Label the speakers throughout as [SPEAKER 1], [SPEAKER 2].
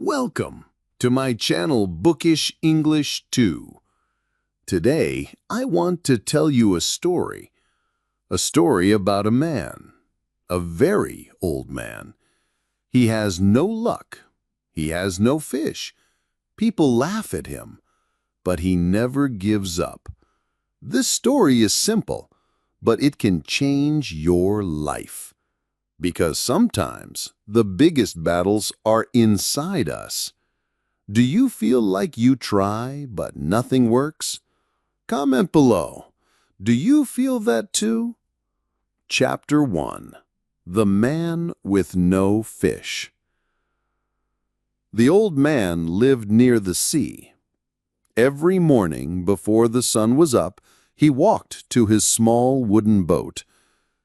[SPEAKER 1] Welcome to my channel Bookish English 2. Today, I want to tell you a story about a man, a very old man. He has no luck, he has no fish. People laugh at him, but he never gives up. This story is simple, but it can change your life. Because sometimes the biggest battles are inside us. Do you feel like you try, but nothing works? Comment below. Do you feel that too? Chapter 1. The Man with No Fish. The old man lived near the sea. Every morning before the sun was up, he walked to his small wooden boat.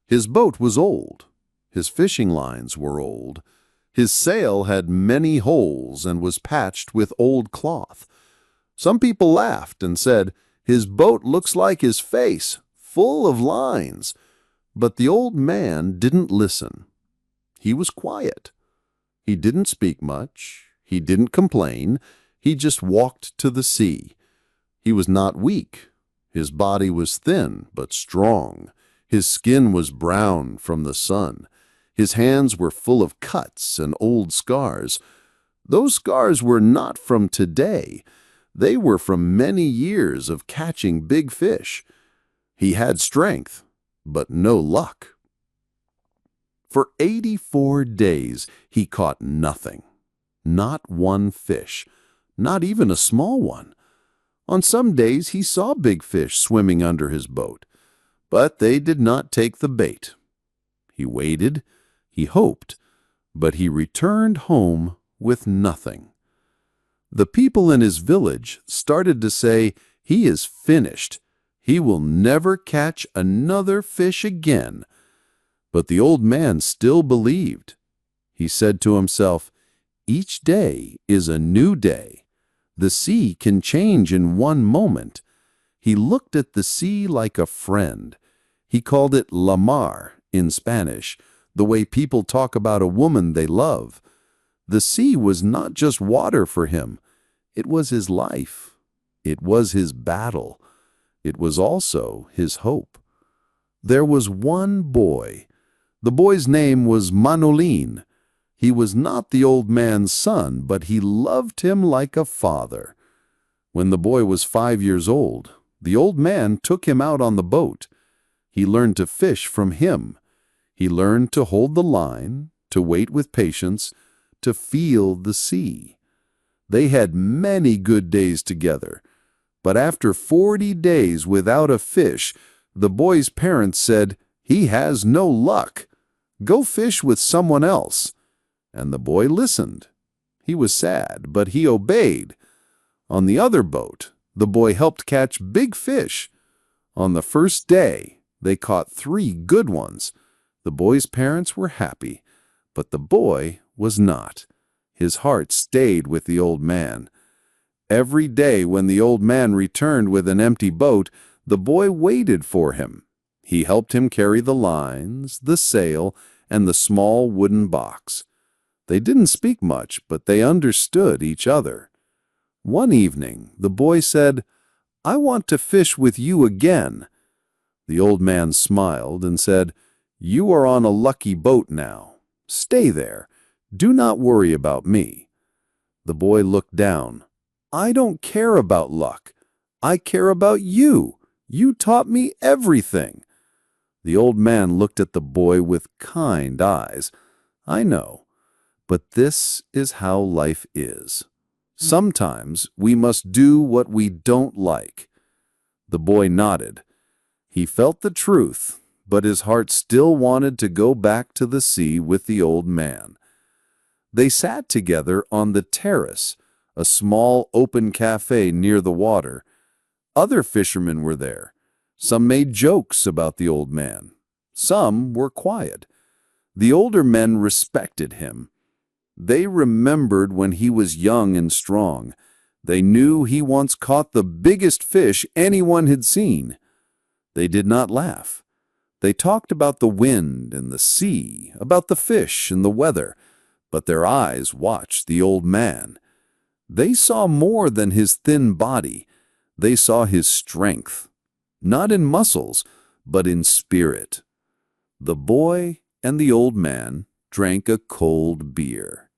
[SPEAKER 1] His boat was old. His fishing lines were old. His sail had many holes and was patched with old cloth. Some people laughed and said, "His boat looks like his face, full of lines." But the old man didn't listen. He was quiet. He didn't speak much. He didn't complain. He just walked to the sea. He was not weak. His body was thin but strong. His skin was brown from the sun. His hands were full of cuts and old scars. Those scars were not from today. They were from many years of catching big fish. He had strength, but no luck. For 84 days he caught nothing. Not one fish, not even a small one. On some days he saw big fish swimming under his boat, but they did not take the bait. He waited. He hoped, but he returned home with nothing. The people in his village started to say, "He is finished. He will never catch another fish again." But the old man still believed. He said to himself, "Each day is a new day. The sea can change in one moment." He looked at the sea like a friend. He called it la mar in Spanish, the way people talk about a woman they love. The sea was not just water for him. It was his life. It was his battle. It was also his hope. There was one boy. The boy's name was Marlin. He was not the old man's son, but he loved him like a father. When the boy was 5 years old, the old man took him out on the boat. He learned to fish from him. He learned to hold the line, to wait with patience, to feel the sea. They had many good days together, but after 40 days without a fish, the boy's parents said, "He has no luck. Go fish with someone else." And the boy listened. He was sad, but he obeyed. On the other boat, the boy helped catch big fish. On the first day, they caught 3 good ones. The boy's parents were happy, but the boy was not. His heart stayed with the old man. Every day when the old man returned with an empty boat, the boy waited for him. He helped him carry the lines, the sail, and the small wooden box. They didn't speak much, but they understood each other. One evening, the boy said, "I want to fish with you again." The old man smiled and said, "You are on a lucky boat now. Stay there. Do not worry about me." The boy looked down. "I don't care about luck. I care about you. You taught me everything." The old man looked at the boy with kind eyes. "I know, but this is how life is. Sometimes we must do what we don't like." The boy nodded. He felt the truth, but his heart still wanted to go back to the sea with the old man. They sat together on the terrace, a small open cafe near the water. Other fishermen were there. Some made jokes about the old man. Some were quiet. The older men respected him. They remembered when he was young and strong. They knew he once caught the biggest fish anyone had seen. They did not laugh. They talked about the wind and the sea, about the fish and the weather,
[SPEAKER 2] But their eyes watched the old man. They saw more than his thin body. They saw his strength, not in muscles, but in spirit. The boy and the old man drank a cold beer.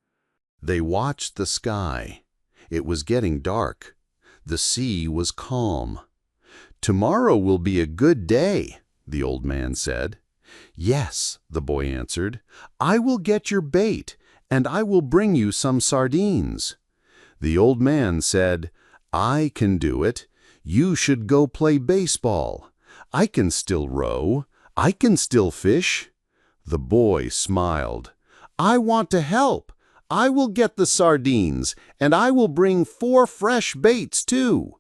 [SPEAKER 1] They watched the sky. It was getting dark. The sea was calm. "Tomorrow will be a good day," the old man said. "Yes," the boy answered. "I will get your bait, and I will bring you some sardines." The old man said, "I can do it. You should go play baseball. I can still row. I can still fish." The boy smiled. "I want to help. I will get the sardines, and I will bring 4 fresh baits, too."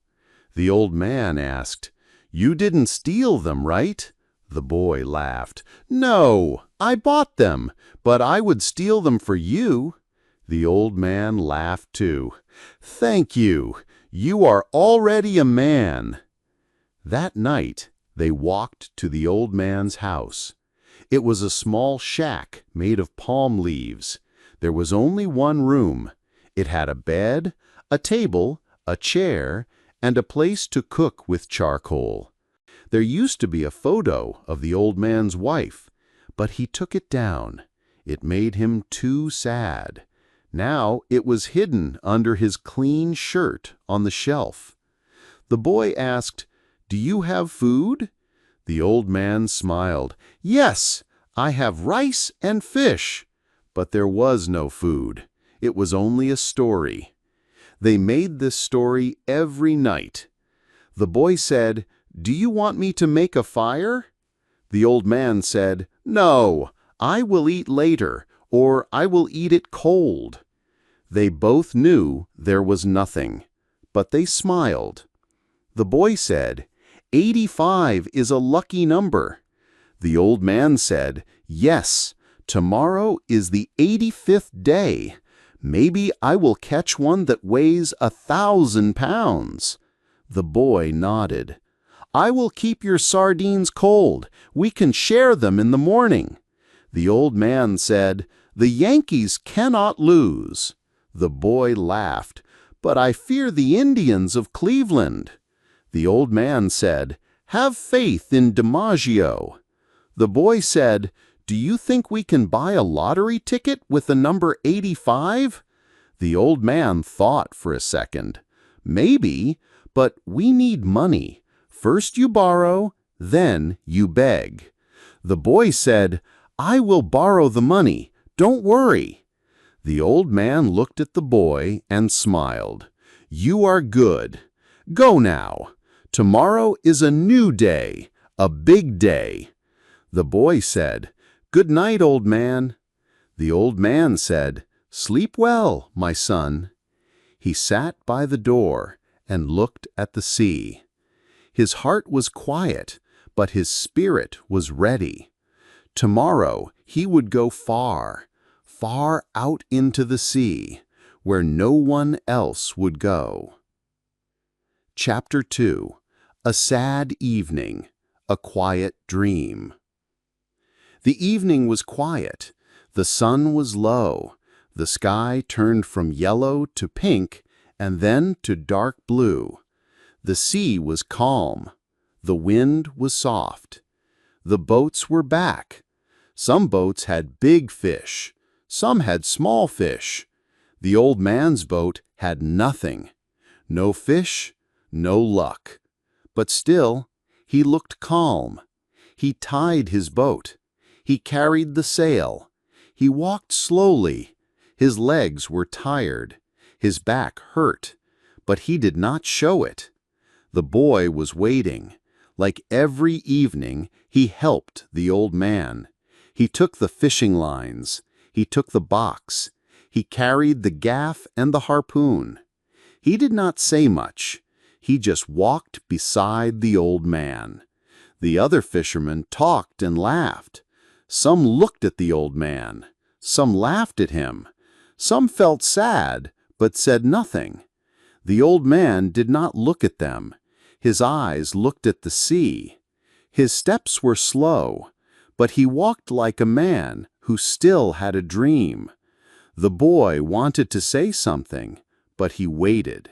[SPEAKER 1] The old man asked, "You didn't steal them, right?" The boy laughed. "No, I bought them, but I would steal them for you." The old man laughed too. "Thank you. You are already a man." That night, they walked to the old man's house. It was a small shack made of palm leaves. There was only one room. It had a bed, a table, a chair, and a place to cook with charcoal. There used to be a photo of the old man's wife, but he took it down. It made him too sad. Now it was hidden under his clean shirt on the shelf. The boy asked, "Do you have food?" The old man smiled. "Yes, I have rice and fish." But there was no food. It was only a story. They made this story every night. The boy said, "Do you want me to make a fire?" The old man said, "No, I will eat later, or I will eat it cold." They both knew there was nothing, but they smiled. The boy said, 85 is a lucky number." The old man said, "Yes, tomorrow is the 85th day. Maybe I will catch one that weighs 1,000 pounds." The boy nodded. "I will keep your sardines cold. We can share them in the morning." The old man said, "The Yankees cannot lose." The boy laughed. "But I fear the Indians of Cleveland." The old man said, "Have faith in DiMaggio." The boy said, "Do you think we can buy a lottery ticket with the number 85? The old man thought for a second. "Maybe, but we need money. First you borrow, then you beg." The boy said, "I will borrow the money. Don't worry." The old man looked at the boy and smiled. "You are good. Go now. Tomorrow is a new day, a big day." The boy said, "Good night, old man." The old man said, "Sleep well, my son." He sat by the door and looked at the sea. His heart was quiet, but his spirit was ready. Tomorrow he would go far, far out into the sea, where no one else would go. Chapter 2. A Sad Evening, a Quiet Dream. The evening was quiet. The sun was low. The sky turned from yellow to pink and then to dark blue. The sea was calm. The wind was soft. The boats were back. Some boats had big fish. Some had small fish. The old man's boat had nothing. No fish, no luck. But still, he looked calm. He tied his boat. He carried the sail. He walked slowly. His legs were tired. His back hurt. But he did not show it. The boy was waiting. Like every evening, he helped the old man. He took the fishing lines. He took the box. He carried the gaff and the harpoon. He did not say much. He just walked beside the old man. The other fishermen talked and laughed. Some looked at the old man. Some laughed at him. Some felt sad, but said nothing. The old man did not look at them. His eyes looked at the sea. His steps were slow, but he walked like a man who still had a dream. The boy wanted to say something, but he waited.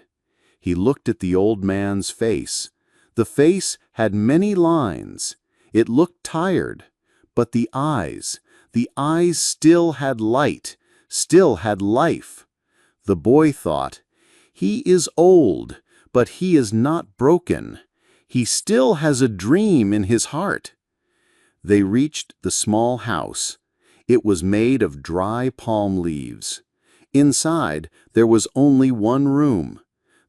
[SPEAKER 1] He looked at the old man's face. The face had many lines. It looked tired, but the eyes still had light, still had life. The boy thought, "He is old, but he is not broken. He still has a dream in his heart." They reached the small house. It was made of dry palm leaves. Inside, there was only one room.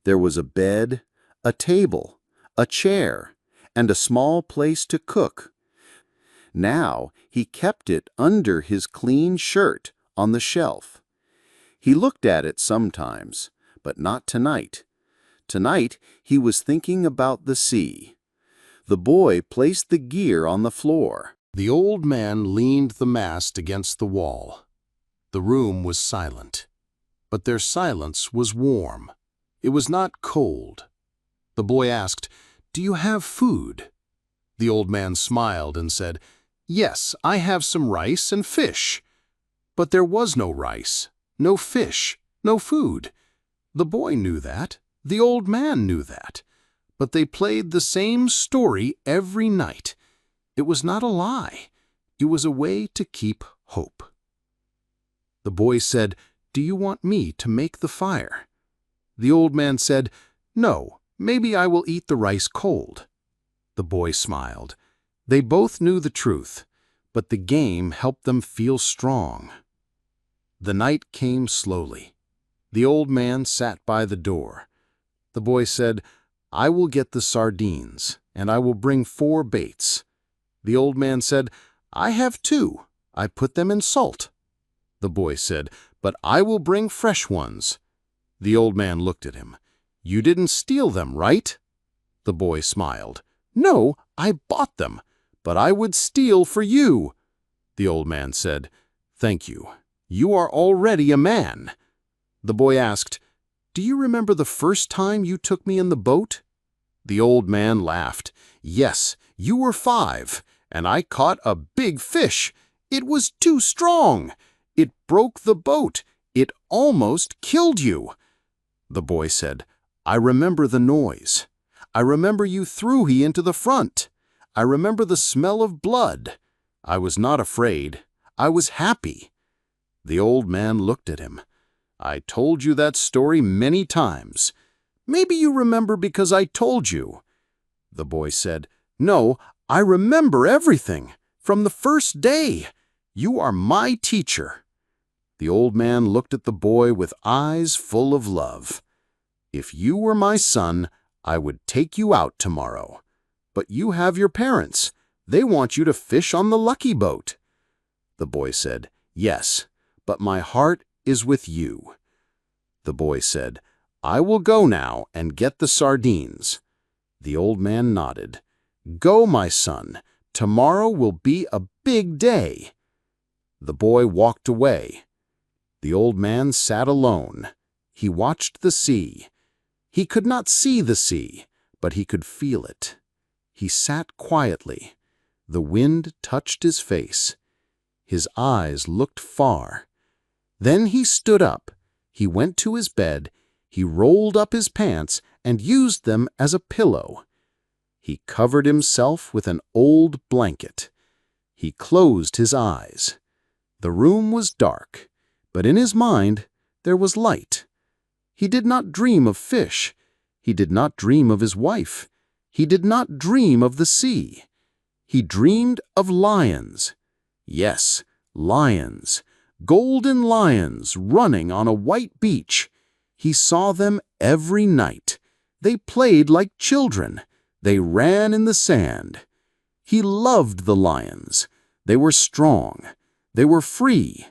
[SPEAKER 1] There was a bed, a table, a chair, and a small place to cook. Now he kept it under his clean shirt on the shelf. He looked at it sometimes, but not tonight. Tonight he was thinking about the sea. The boy placed the gear on the floor.
[SPEAKER 3] The old man leaned the mast against the wall. The room was silent, but their silence was warm. It was not cold. The boy asked, "Do you have food?" The old man smiled and said, "Yes, I have some rice and fish." But there was no rice, no fish, no food. The boy knew that. The old man knew that. But they played the same story every night. It was not a lie. It was a way to keep hope. The boy said, "Do you want me to make the fire?" The old man said, "No, maybe I will eat the rice cold." The boy smiled. They both knew the truth, but the game helped them feel strong. The night came slowly. The old man sat by the door. The boy said, "I will get the sardines, and I will bring 4 baits." The old man said, "I have 2. I put them in salt." The boy said, "But I will bring fresh ones." The old man looked at him. "You didn't steal them, right?" The boy smiled. "No, I bought them, but I would steal for you." The old man said, "Thank you. You are already a man." The boy asked, "Do you remember the first time you took me in the boat?" The old man laughed. "Yes, you were 5, and I caught a big fish. It was too strong. It broke the boat. It almost killed you." The boy said, "I remember the noise. I remember you threw me into the front. I remember the smell of blood. I was not afraid. I was happy." The old man looked at him. "I told you that story many times. Maybe you remember because I told you." The boy said, "No, I remember everything, from the first day. You are my teacher." The old man looked at the boy with eyes full of love. "If you were my son, I would take you out tomorrow. But you have your parents. They want you to fish on the lucky boat." The boy said, "Yes, but my heart is with you." The boy said, "I will go now and get the sardines." The old man nodded. "Go, my son. Tomorrow will be a big day." The boy walked away. The old man sat alone. He watched the sea. He could not see the sea, but he could feel it. He sat quietly. The wind touched his face. His eyes looked far. Then he stood up. He went to his bed. He rolled up his pants and used them as a pillow. He covered himself with an old blanket. He closed his eyes. The room was dark, but in his mind there was light. He did not dream of fish. He did not dream of his wife. He did not dream of the sea. He dreamed of lions. Yes, lions. Golden lions running on a white beach. He saw them every night. They played like children. They ran in the sand. He loved the lions. They were strong. They were free.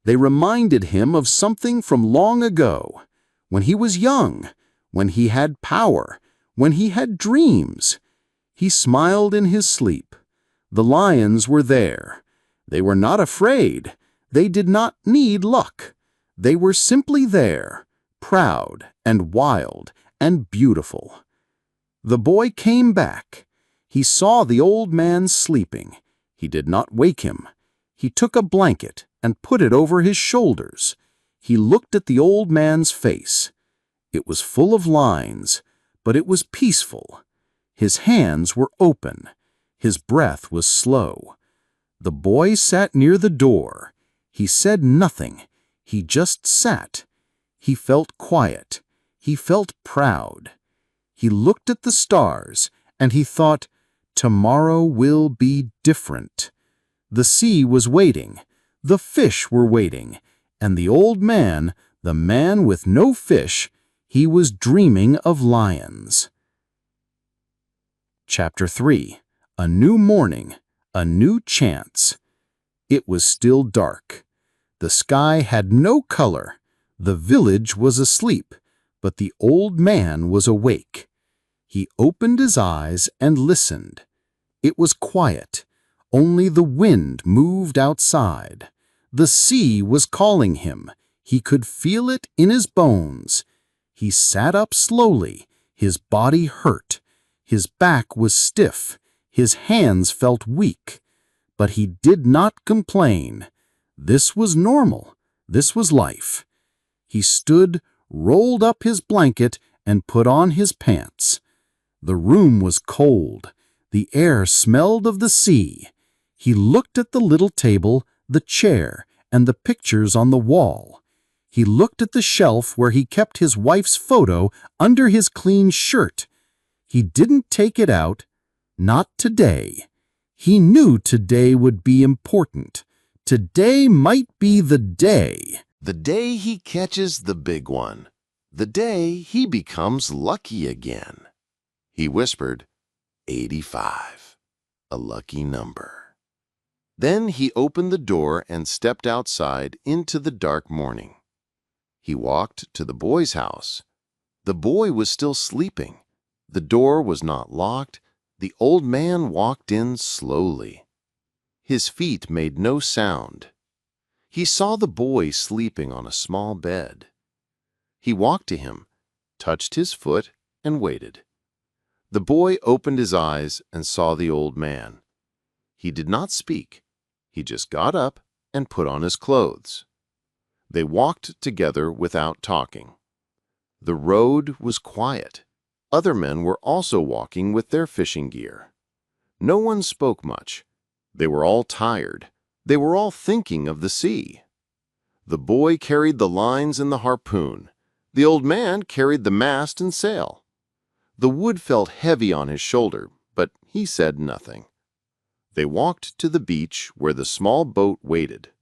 [SPEAKER 3] They reminded him of something from long ago, when he was young, when he had power, when he had dreams. He smiled in his sleep. The lions were there. They were not afraid. They did not need luck. They were simply there, proud and wild and beautiful. The boy came back. He saw the old man sleeping. He did not wake him. He took a blanket and put it over his shoulders. He looked at the old man's face. It was full of lines, but it was peaceful. His hands were open. His breath was slow. The boy sat near the door. He said nothing. He just sat. He felt quiet. He felt proud. He looked at the stars, and he thought, "Tomorrow will be different." The sea was waiting. The fish were waiting. And the old man, the man with no fish, he was dreaming of lions. Chapter 3. A New Morning, a New Chance. It was still dark. The sky had no color. The village was asleep, but the old man was awake. He opened his eyes and listened. It was quiet. Only the wind moved outside. The sea was calling him. He could feel it in his bones. He sat up slowly. His body hurt. His back was stiff. His hands felt weak. But he did not complain. This was normal. This was life. He stood, rolled up his blanket, and put on his pants. The room was cold. The air smelled of the sea. He looked at the little table, the chair, and the pictures on the wall. He looked at the shelf where he kept his wife's photo under his clean shirt. He didn't take it out. Not today. He knew today would be important. Today might be the day.
[SPEAKER 1] The day he catches the big one. The day he becomes lucky again. He whispered, 85. A lucky number. Then he opened the door and stepped outside into the dark morning. He walked to the boy's house. The boy was still sleeping. The door was not locked. The old man walked in slowly. His feet made no sound. He saw the boy sleeping on a small bed. He walked to him, touched his foot, and waited. The boy opened his eyes and saw the old man. He did not speak. He just got up and put on his clothes. They walked together without talking. The road was quiet. Other men were also walking with their fishing gear. No one spoke much. They were all tired. They were all thinking of the sea. The boy carried the lines and the harpoon. The old man carried the mast and sail. The wood felt heavy on his shoulder, but he said nothing. They walked to the beach where the small boat waited.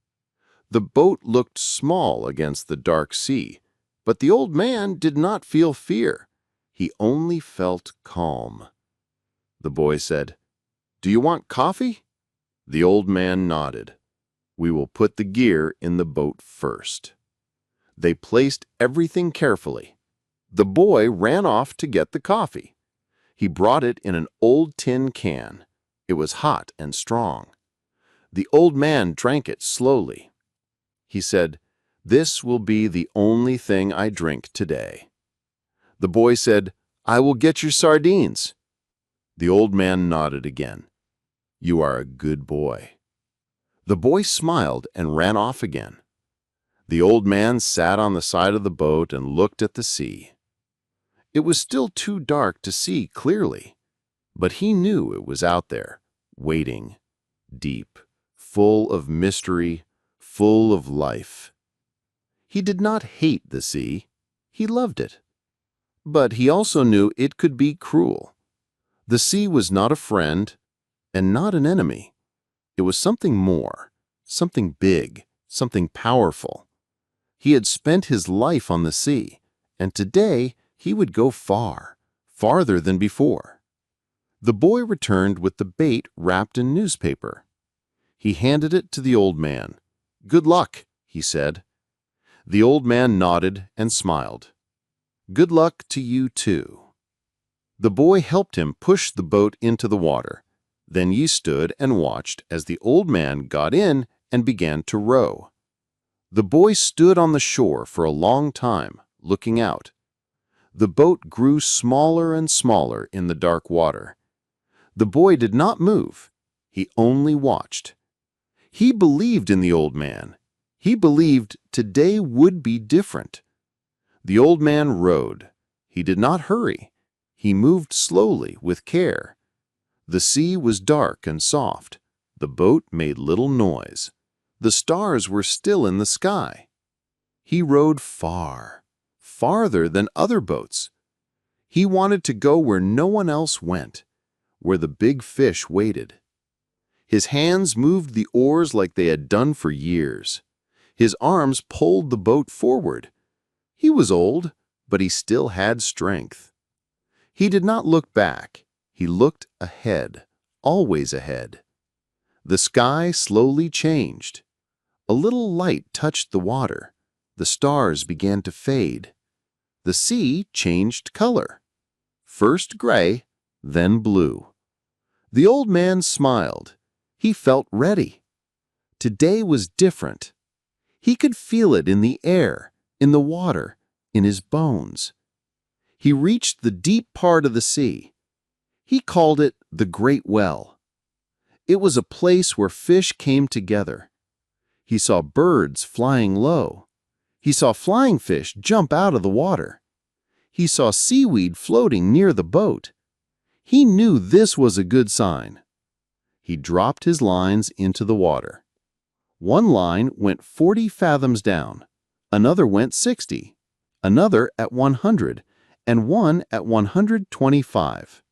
[SPEAKER 1] The boat looked small against the dark sea, but the old man did not feel fear. He only felt calm. The boy said, "Do you want coffee?" The old man nodded. "We will put the gear in the boat first." They placed everything carefully. The boy ran off to get the coffee. He brought it in an old tin can. It was hot and strong. The old man drank it slowly. He said, "This will be the only thing I drink today." The boy said, "I will get your sardines." The old man nodded again. "You are a good boy." The boy smiled and ran off again. The old man sat on the side of the boat and looked at the sea. It was still too dark to see clearly, but he knew it was out there, waiting, deep, full of mystery, full of life. He did not hate the sea. He loved it. But he also knew it could be cruel. The sea was not a friend and not an enemy. It was something more, something big, something powerful. He had spent his life on the sea, and today he would go far, farther than before. The boy returned with the bait wrapped in newspaper. He handed it to the old man. "Good luck," he said. The old man nodded and smiled. "Good luck to you too." The boy helped him push the boat into the water. Then he stood and watched as the old man got in and began to row. The boy stood on the shore for a long time, looking out. The boat grew smaller and smaller in the dark water. The boy did not move. He only watched. He believed in the old man.
[SPEAKER 2] He believed today would be different. The old man rowed. He did not hurry. He moved slowly with care. The sea was dark and soft. The boat made little noise. The stars were still in the sky. He rowed far, farther than other boats. He wanted to go where no one else went, where the big fish waited. His hands moved the oars like they had done for years. His arms pulled the boat forward. He was old, but he still had strength. He did not look back. He looked ahead, always ahead. The sky slowly changed. A little light touched the water. The stars began to fade. The sea changed color. First gray, then blue. The old man smiled. He felt ready. Today was different. He could feel it in the air, in the water, in his bones. He reached the deep part of the sea. He called it the Great Well. It was a place where fish came together. He saw birds flying low. He saw flying fish jump out of the water. He saw seaweed floating near the boat. He knew this was a good sign. He dropped his lines into the water. One line went 40 fathoms down, another went 60, another at 100, and one at 125.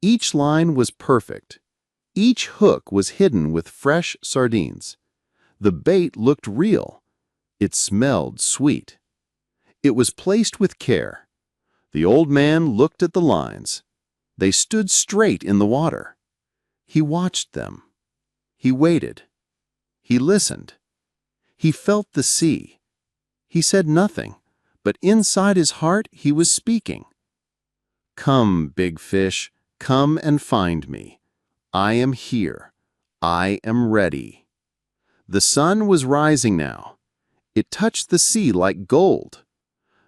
[SPEAKER 2] Each line was perfect. Each hook was hidden with fresh sardines. The bait looked real. It smelled sweet. It was placed with care. The old man looked at the lines. They stood straight in the water. He watched them. He waited. He listened. He felt the sea. He said nothing, but inside his heart he was speaking. "Come, big fish, come and find me. I am here. I am ready." The sun was rising now. It touched the sea like gold.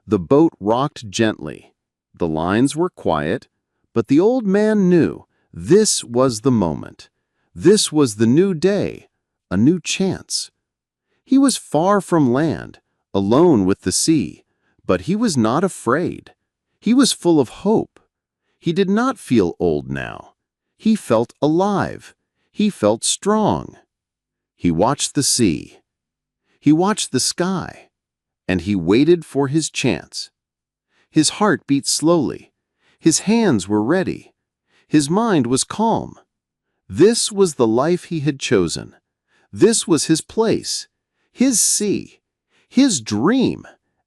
[SPEAKER 2] The boat rocked gently. The lines were quiet, but the old man knew this was the moment. This was the new day, a new chance. He was far from land, alone with the sea, but he was not afraid. He was full of hope. He did not feel old now. He felt alive. He felt strong. He watched the sea. He watched the sky, and he waited for his chance. His heart beat slowly. His hands were ready. His mind was calm. This was the life he had chosen. This was his place, his sea, his dream,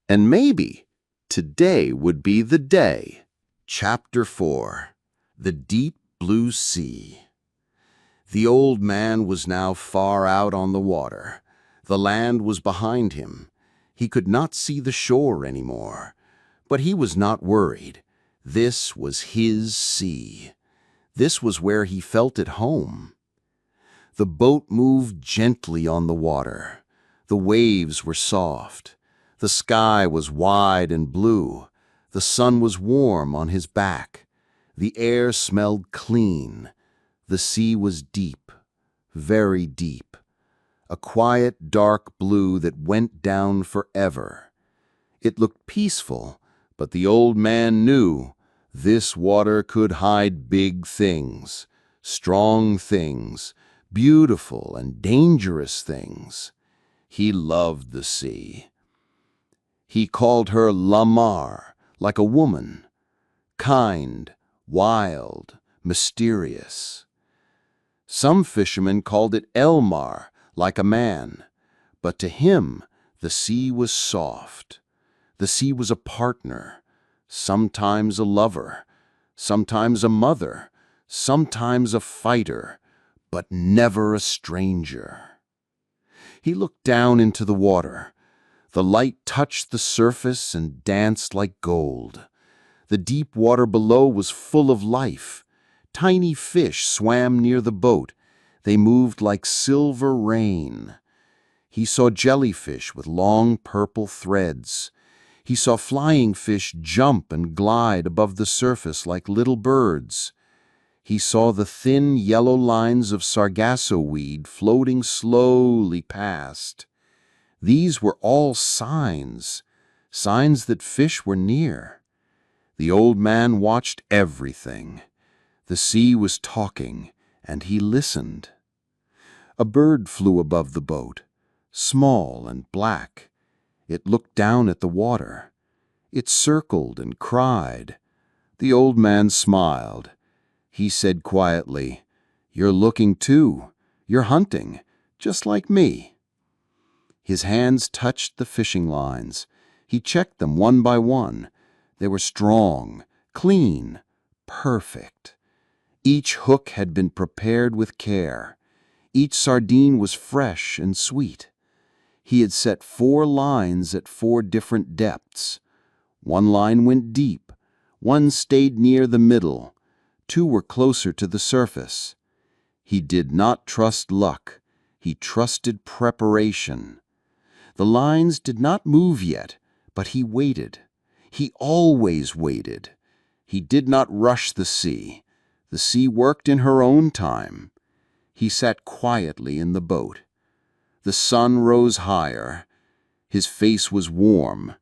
[SPEAKER 2] and maybe today would be the day.
[SPEAKER 3] Chapter 4. The Deep Blue Sea. The old man was now far out on the water. The land was behind him. He could not see the shore anymore. But he was not worried. This was his sea. This was where he felt at home. The boat moved gently on the water. The waves were soft. The sky was wide and blue. The sun was warm on his back. The air smelled clean. The sea was deep, very deep. A quiet, dark blue that went down forever. It looked peaceful, but the old man knew this water could hide big things, strong things, beautiful and dangerous things. He loved the sea. He called her La Mar, like a woman, kind, wild, mysterious. Some fishermen called it El Mar, like a man, but to him the sea was soft. The sea was a partner, sometimes a lover, sometimes a mother, sometimes a fighter, but never a stranger. He looked down into the water. The light touched the surface and danced like gold. The deep water below was full of life. Tiny fish swam near the boat. They moved like silver rain. He saw jellyfish with long purple threads. He saw flying fish jump and glide above the surface like little birds. He saw the thin yellow lines of sargasso weed floating slowly past.
[SPEAKER 2] These were all signs, signs that fish were near. The old man watched everything. The sea was talking, and he listened. A bird flew above the boat, small and black. It looked down at the water. It circled and cried. The old man smiled. He said quietly, "You're looking too. You're hunting, just like me." His hands touched the fishing lines. He checked them one by one. They were strong, clean, perfect. Each hook had been prepared with care. Each sardine was fresh and sweet. He had set 4 lines at 4 different depths. 1 line went deep, 1 stayed near the middle, 2 were closer to the surface. He did not trust luck. He trusted preparation. The lines did not move yet, but he waited. He always waited. He did not rush the sea. The sea worked in her own time. He sat quietly in the boat. The sun rose higher. His face was warm.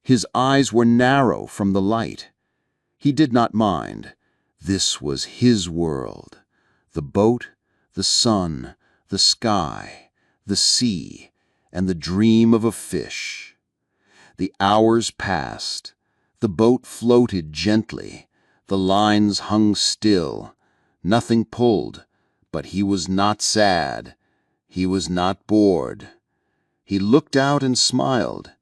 [SPEAKER 2] His eyes were narrow from the light. He did not mind. This was his world. The boat, the sun, the sky, the sea, and the dream of a fish. The hours passed. The boat floated gently. The lines hung still. Nothing pulled, but he was not sad. He was not bored. He looked out and smiled.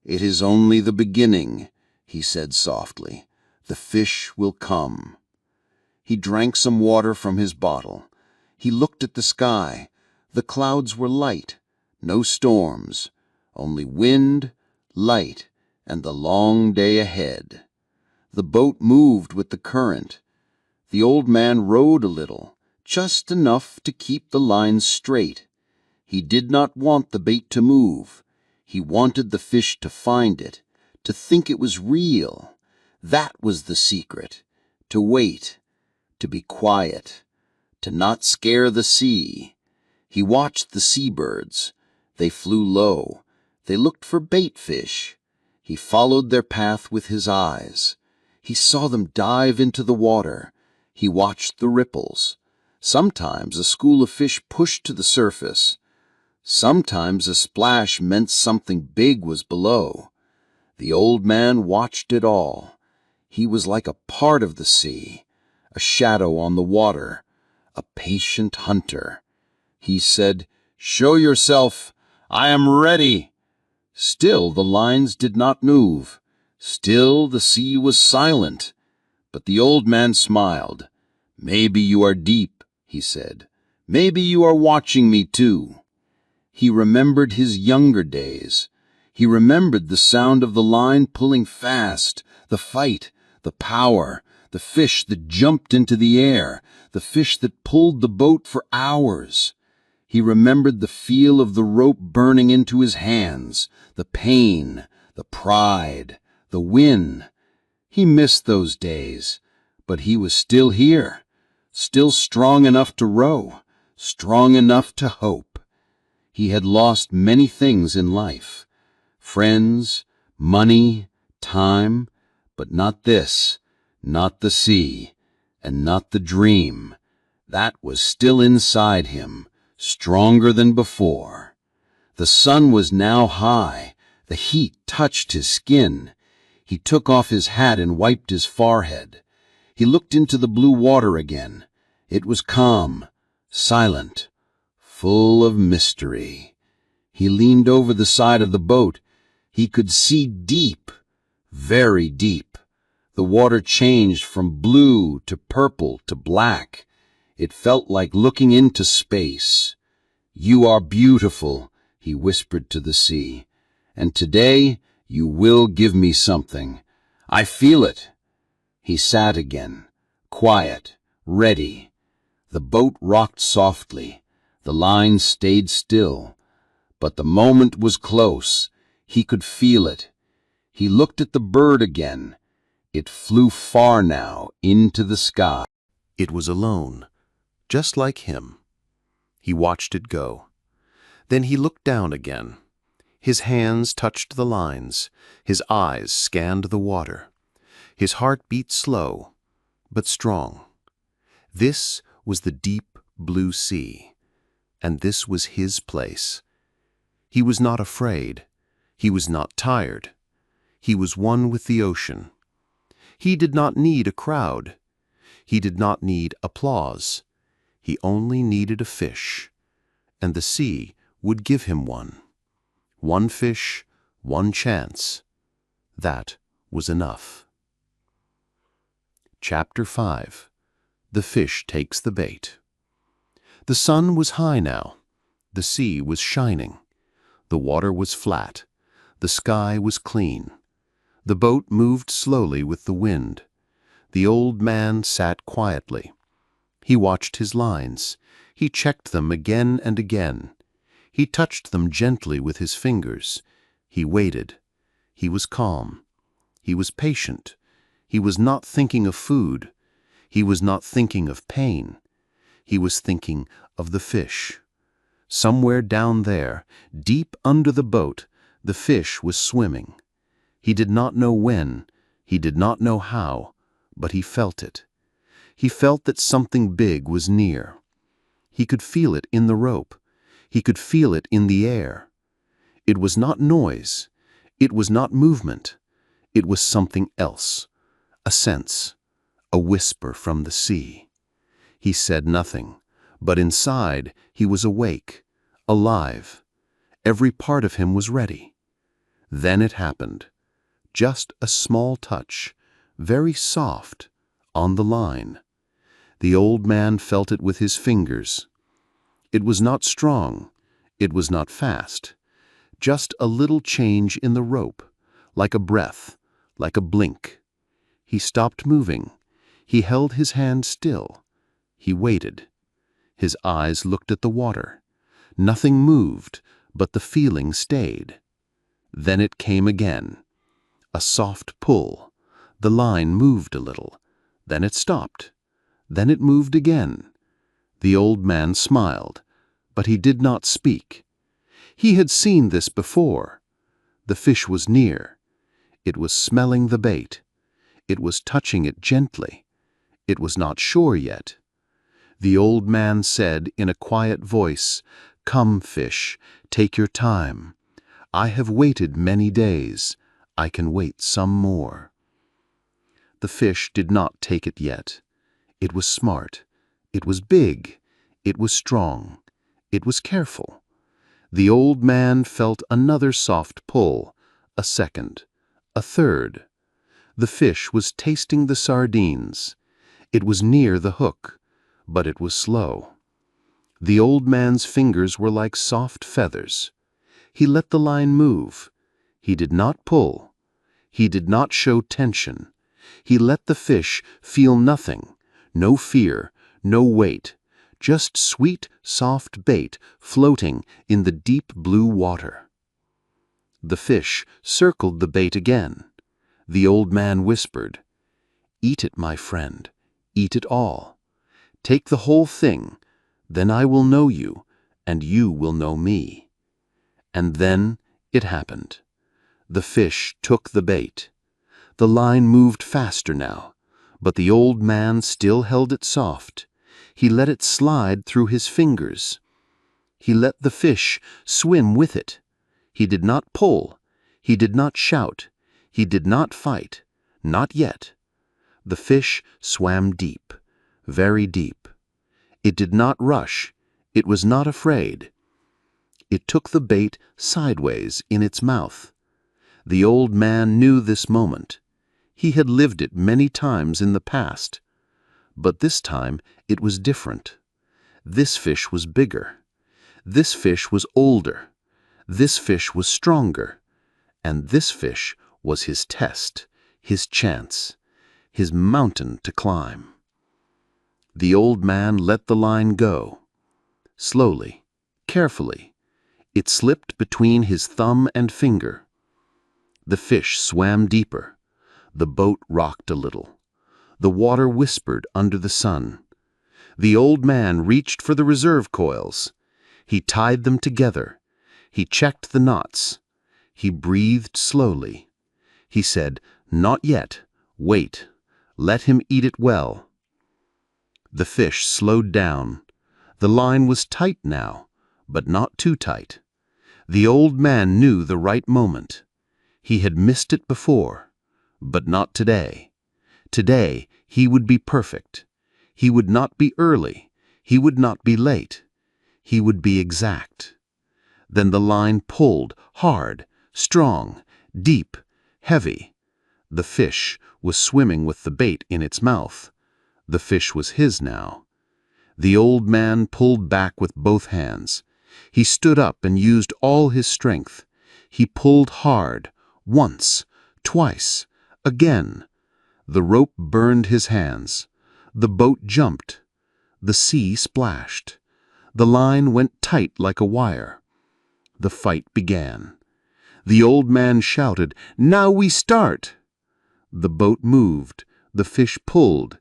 [SPEAKER 2] "It is only the beginning," he said softly. "The fish will come." He drank some water from his bottle. He looked at the sky. The clouds were light, no storms, only wind, light, and the long day ahead. The boat moved with the current. The old man rowed a little, just enough to keep the lines straight. He did not want the bait to move. He wanted the fish to find it, to think it was real. That was the secret. To wait, to be quiet, to not scare the sea. He watched the seabirds. They flew low. They looked for bait fish. He followed their path with his eyes. He saw them dive into the water. He watched the ripples. Sometimes a school of fish pushed to the surface. Sometimes a splash meant something big was below. The old man watched it all. He was like a part of the sea, a shadow on the water, a patient hunter. He said, "Show yourself. I am ready." Still the lines did not move. Still the sea was silent. But the old man smiled. "Maybe you are deep," he said. "Maybe you are watching me too." He remembered his younger days. He remembered the sound of the line pulling fast, the fight, the power, the fish that jumped into the air, the fish that pulled the boat for hours. He remembered the feel of the rope burning into his hands, the pain, the pride, the win. He missed those days, but he was still here, still strong enough to row, strong enough to hope. He had lost many things in life, friends, money, time, but not this, not the sea, and not the dream. That was still inside him, stronger than before. The sun was now high. The heat touched his skin. He took off his hat and wiped his forehead. He looked into the blue water again. It was calm, silent, full of mystery. He leaned over the side of the boat. He could see deep, very deep. The water changed from blue to purple to black. It felt like looking into space. "You are beautiful," he whispered to the sea, "and today you will give me something. I feel it." He sat again, quiet, ready. The boat rocked softly. The line stayed still. But the moment was close. He could feel it. He looked at the bird again. It flew far now, into the sky. It was alone, just like him. He watched it go. Then he looked down again.
[SPEAKER 3] His hands touched the lines. His eyes scanned the water. His heart beat slow, but strong. This was the deep blue sea, and this was his place. He was not afraid. He was not tired. He was one with the ocean. He did not need a crowd. He did not need applause. He only needed a fish, and the sea would give him one. One fish, one chance. That was enough. Chapter 5. The Fish Takes the Bait. The sun was high now. The sea was shining. The water was flat. The sky was clean. The boat moved slowly with the wind. The old man sat quietly. He watched his lines. He checked them again and again. He touched them gently with his fingers. He waited. He was calm. He was patient. He was not thinking of food. He was not thinking of pain. He was thinking of the fish. Somewhere down there, deep under the boat, the fish was swimming. He did not know when, he did not know how, but he felt it. He felt that something big was near. He could feel it in the rope. He could feel it in the air. It was not noise. It was not movement. It was something else. A sense. A whisper from the sea. He said nothing, but inside he was awake, alive. Every part of him was ready. Then it happened. Just a small touch, very soft, on the line. The old man felt it with his fingers. It was not strong. It was not fast. Just a little change in the rope, like a breath, like a blink. He stopped moving. He held his hand still. He waited. His eyes looked at the water. Nothing moved, but the feeling stayed. Then it came again. A soft pull. The line moved a little. Then it stopped. Then it moved again. The old man smiled, but he did not speak. He had seen this before. The fish was near. It was smelling the bait. It was touching it gently. It was not sure yet. The old man said in a quiet voice, "Come, fish, take your time. I have waited many days. I can wait some more." The fish did not take it yet. It was smart. It was big. It was strong. It was careful. The old man felt another soft pull, a second, a third. The fish was tasting the sardines. It was near the hook, but it was slow. The old man's fingers were like soft feathers. He let the line move. He did not pull. He did not show tension. He let the fish feel nothing, no fear, no weight, just sweet, soft bait floating in the deep blue water. The fish circled the bait again. The old man whispered, "Eat it, my friend. Eat it all. Take the whole thing. Then I will know you, and you will know me." And then it happened. The fish took the bait. The line moved faster now, but the old man still held it soft. He let it slide through his fingers. He let the fish swim with it. He did not pull. He did not shout. He did not fight. Not yet. The fish swam deep, very deep. It did not rush. It was not afraid. It took the bait sideways in its mouth. The old man knew this moment. He had lived it many times in the past. But this time it was different. This fish was bigger. This fish was older. This fish was stronger. And this fish was his test, his chance, his mountain to climb. The old man let the line go. Slowly, carefully, it slipped between his thumb and finger. The fish swam deeper. The boat rocked a little. The water whispered under the sun. The old man reached for the reserve coils. He tied them together. He checked the knots. He breathed slowly. He said, "Not yet. Wait. Let him eat it well." The fish slowed down. The line was tight now, but not too tight. The old man knew the right moment. He had missed it before, but not today. Today he would be perfect. He would not be early. He would not be late. He would be exact. Then the line pulled, hard, strong, deep, heavy. The fish was swimming with the bait in its mouth. The fish was his now. The old man pulled back with both hands. He stood up and used all his strength. He pulled hard, once, twice, again. The rope burned his hands. The boat jumped. The sea splashed. The line went tight like a wire. The fight began. The old man shouted, "Now we start!" The boat moved. The fish pulled.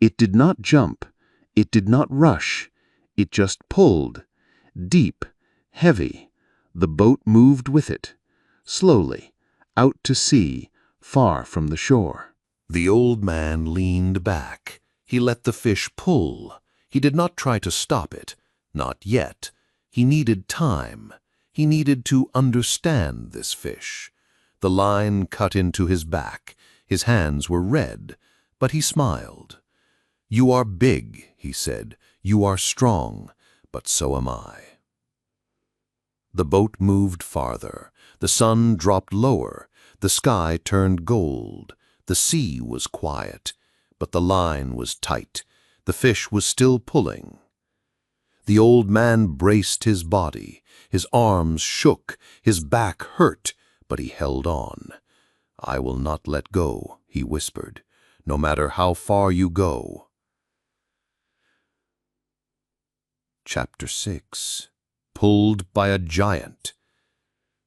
[SPEAKER 3] It did not jump. It did not rush. It just pulled. Deep, heavy. The boat moved with it. Slowly, out to sea, far from the shore.
[SPEAKER 1] The old man leaned back. He let the fish pull. He did not try to stop it. Not yet. He needed time. He needed to understand this fish. The line cut into his back. His hands were red, but he smiled. "You are big," he said. "You are strong, but so am I." The boat moved farther. The sun dropped lower. The sky turned gold. The sea was quiet, but the line was tight. The fish was still pulling. The old man braced his body. His arms shook. His back hurt, but he held on. "I will not let go," he whispered, "no matter how far you go." Chapter 6. Pulled by a giant.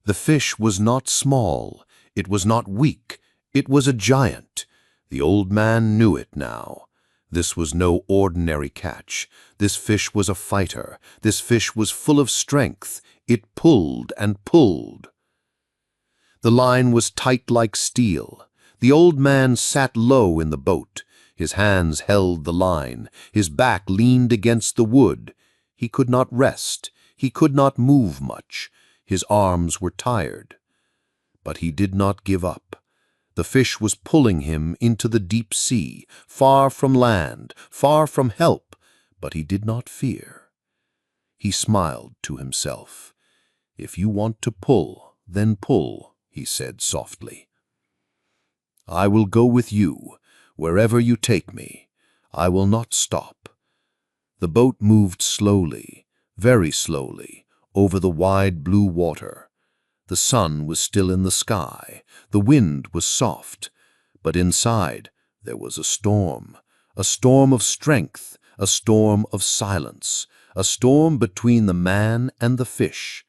[SPEAKER 1] The fish was not small. It was not weak. It was a giant. The old man knew it now. This was no ordinary catch. This fish was a fighter. This fish was full of strength. It pulled and pulled. The line was tight like steel. The old man sat low in the boat. His hands held the line. His back leaned against the wood. He could not rest. He could not move much. His arms were tired. But he did not give up. The fish was pulling him into the deep sea, far from land, far from help, but he did not fear. He smiled to himself. "If you want to pull, then pull," he said softly. "I will go with you, wherever you take me. I will not stop." The boat moved slowly, very slowly, over the wide blue water. The sun was still in the sky. The wind was soft. But inside there was a storm of strength, a storm of silence, a storm between the man and the fish.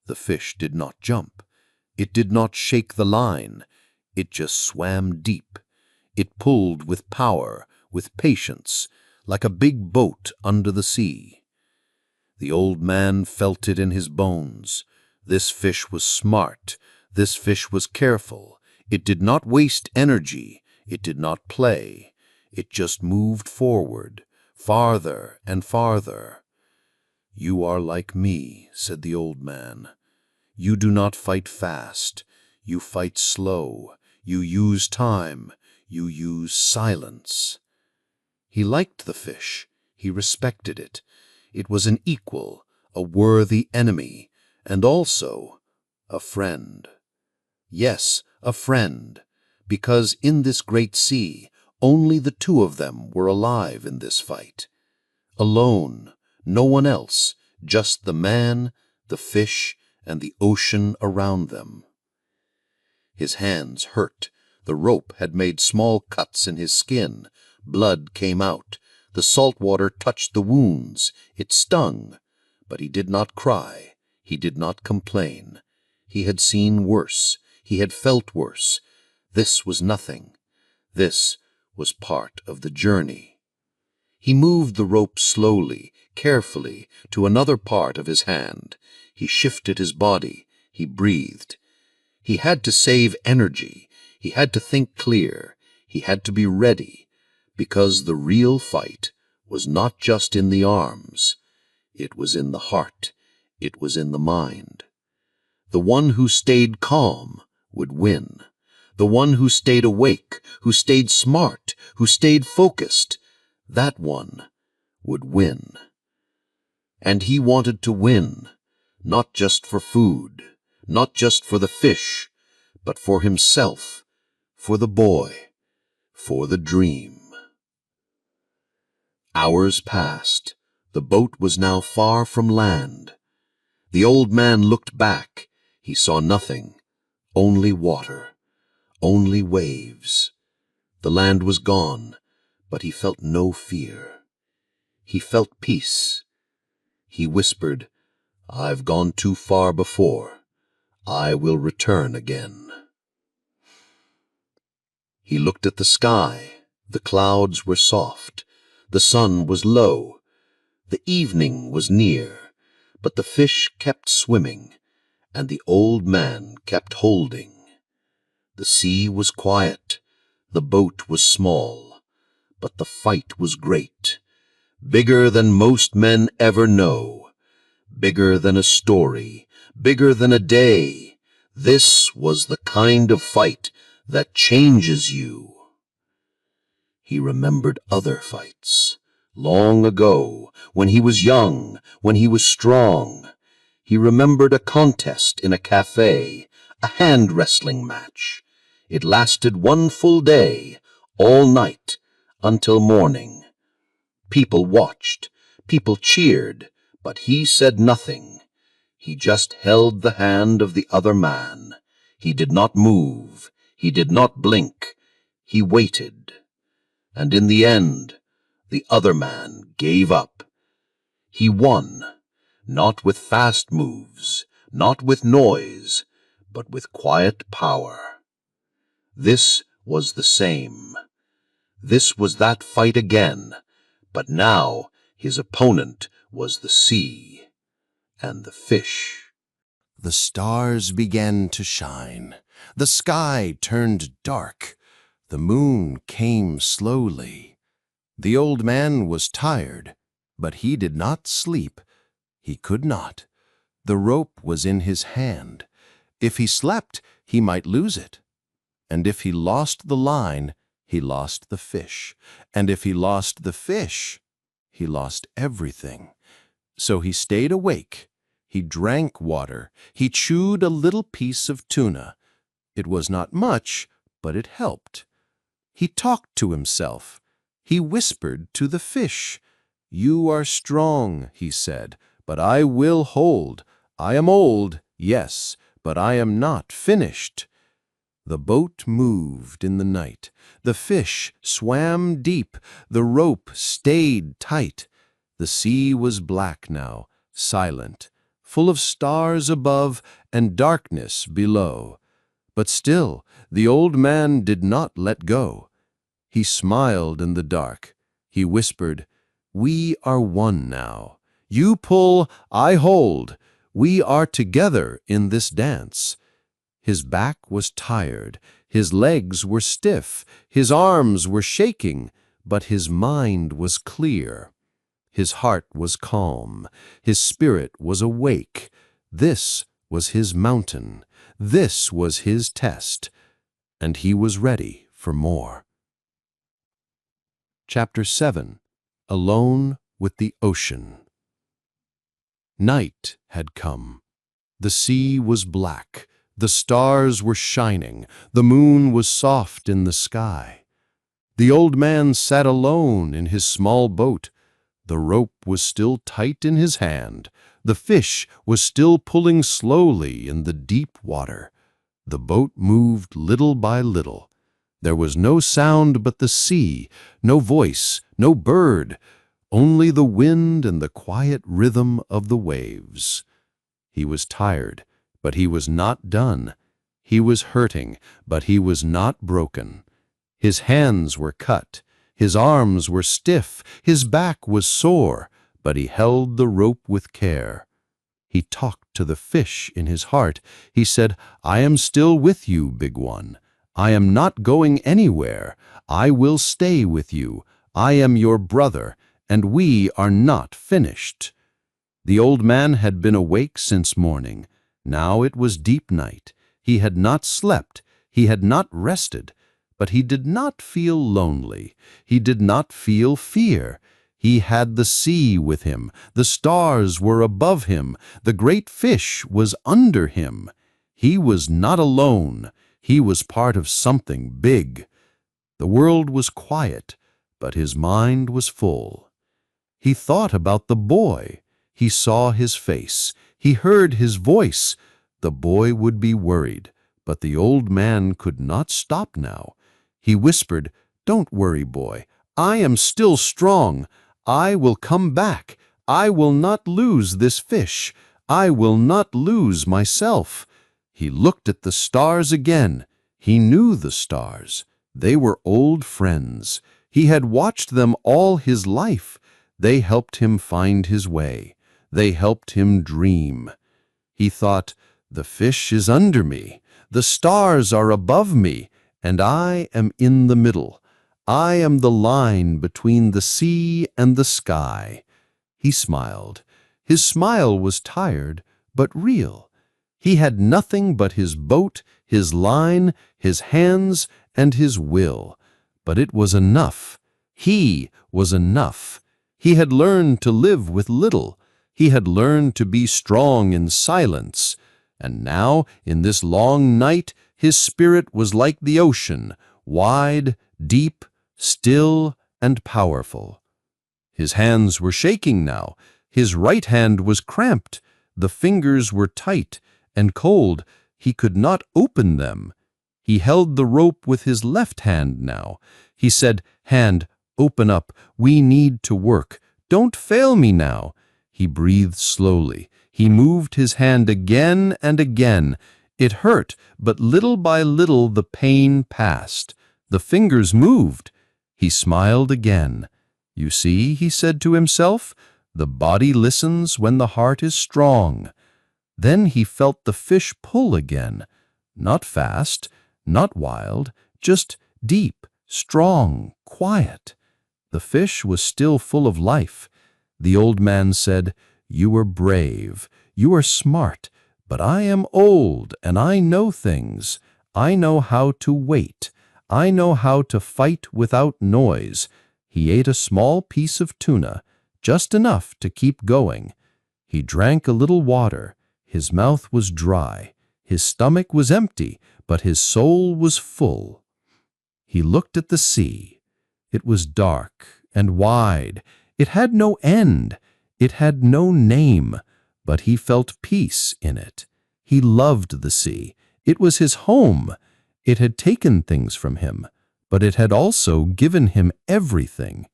[SPEAKER 1] The fish did not jump. It did not shake the line. It just swam deep. It pulled with power, with patience, like a big boat under the sea. The old man felt it in his bones. This fish was smart. This fish was careful. It did not waste energy. It did not play. It just moved forward, farther and farther. "You are like me," said the old man. "You do not fight fast. You fight slow. You use time. You use silence." He liked the fish. He respected it. It was an equal, a worthy enemy, and also a friend. Yes, a friend, because in this great sea, only the two of them were alive in this fight. Alone, no one else, just the man, the fish, and the ocean around them. His hands hurt. The rope had made small cuts in his skin. Blood came out. The salt water touched the wounds. It stung. But he did not cry. He did not complain. He had seen worse. He had felt worse. This was nothing. This was part of the journey. He moved the rope slowly, carefully, to another part of his hand. He shifted his body. He breathed.
[SPEAKER 4] He had to save energy. He had to think clear. He had to be ready, because the real fight was not just in the arms. It was in the heart. It was in the mind. The one who stayed calm would win. The one who stayed awake, who stayed smart, who stayed focused, that one would win. And he wanted to win, not just for food, not just for the fish, but for himself, for the boy, for the dream. Hours passed. The boat was now far from land. The old man looked back. He saw nothing, only water, only waves. The land was gone, but he felt no fear. He felt peace. He whispered, "I've gone too far before. I will return again." He looked at the sky. The clouds were soft. The sun was low. The evening was near, but the fish kept swimming, and the old man kept holding. The sea was quiet. The boat was small, but the fight was great, bigger than most men ever know, bigger than a story, bigger than a day. This was the kind of fight that changes you. He remembered other fights, long ago, when he was young, when he was strong. He remembered a contest in a cafe, a hand-wrestling match. It lasted one full day, all night, until morning. People watched, people cheered, but he said nothing. He just held the hand of the other man. He did not move. He did not blink. He waited. And in the end, the other man gave up. He won, not with fast moves, not with noise, but with quiet power. This was the same. This was that fight again, but now his opponent was the sea and the fish.
[SPEAKER 1] The stars began to shine. The sky turned dark. The moon came slowly. The old man was tired, but he did not sleep. He could not. The rope was in his hand. If he slept, he might lose it. And if he lost the line, he lost the fish. And if he lost the fish, he lost everything. So he stayed awake. He drank water. He chewed a little piece of tuna. It was not much, but it helped. He talked to himself. He whispered to the fish. "You are strong," he said, "but I will hold. I am old, yes, but I am not finished." The boat moved in the night. The fish swam deep. The rope stayed tight. The sea was black now, silent, full of stars above and darkness below. But still, the old man did not let go. He smiled in the dark. He whispered, "We are one now. You pull, I hold. We are together in this dance." His back was tired. His legs were stiff. His arms were shaking, but his mind was clear. His heart was calm. His spirit was awake. This was his mountain. This was his test. And he was ready for more. Chapter 7. Alone with the Ocean. Night had come. The sea was black. The stars were shining. The moon was soft in the sky. The old man sat alone in his small boat. The rope was still tight in his hand. The fish was still pulling slowly in the deep water. The boat moved little by little. There was no sound but the sea, no voice, no bird, only the wind and the quiet rhythm of the waves. He was tired, but he was not done. He was hurting, but he was not broken. His hands were cut. His arms were stiff. His back was sore, but he held the rope with care. He talked
[SPEAKER 2] talked to the fish in his heart. He said, "I am still with you, big one. I am not going anywhere. I will stay with you. I am your brother, and we are not finished." The old man had been awake since morning. Now it was deep night. He had not slept. He had not rested. But he did not feel lonely. He did not feel fear. He had the sea with him. The stars were above him. The great fish was under him. He was not alone. He was part of something big. The world was quiet, but his mind was full. He thought about the boy. He saw his face. He heard his voice. The boy would be worried, but the old man could not stop now. He whispered, "Don't worry, boy. I am still strong. I will come back. I will not lose this fish. I will not lose myself." He looked at the stars again. He knew the stars. They were old friends. He had watched them all his life. They helped him find his way. They helped him dream. He thought, "The fish is under me. The stars are above me, and I am in the middle. I am the line between the sea and the sky." He smiled. His smile was tired, but real. He had nothing but his boat, his line, his hands, and his will. But it was enough. He was enough. He had learned to live with little. He had learned to be strong in silence. And now, in this long night, his spirit was like the ocean, wide, deep, still, and powerful. His hands were shaking now. His right hand was cramped. The fingers were tight and cold. He could not open them. He held the rope with his left hand now. He said, "Hand, open up. We need to work. Don't fail me now." He breathed slowly. He moved his hand again and again. It hurt, but little by little the pain passed. The fingers moved. He smiled again. "You see," he said to himself, "the body listens when the heart is strong." Then he felt the fish pull again. Not fast, not wild, just deep, strong, quiet. The fish was still full of life. The old man said, "You are brave, you are smart, but I am old and I know things. I know how to wait. I know how to fight without noise." He ate a small piece of tuna, just enough to keep going. He drank a little water. His mouth was dry. His stomach was empty, but his soul was full. He looked at the sea. It was dark and wide. It had no end. It had no name, but he felt peace in it. He loved the sea. It was his home. It had taken things from him, but it had also given him everything.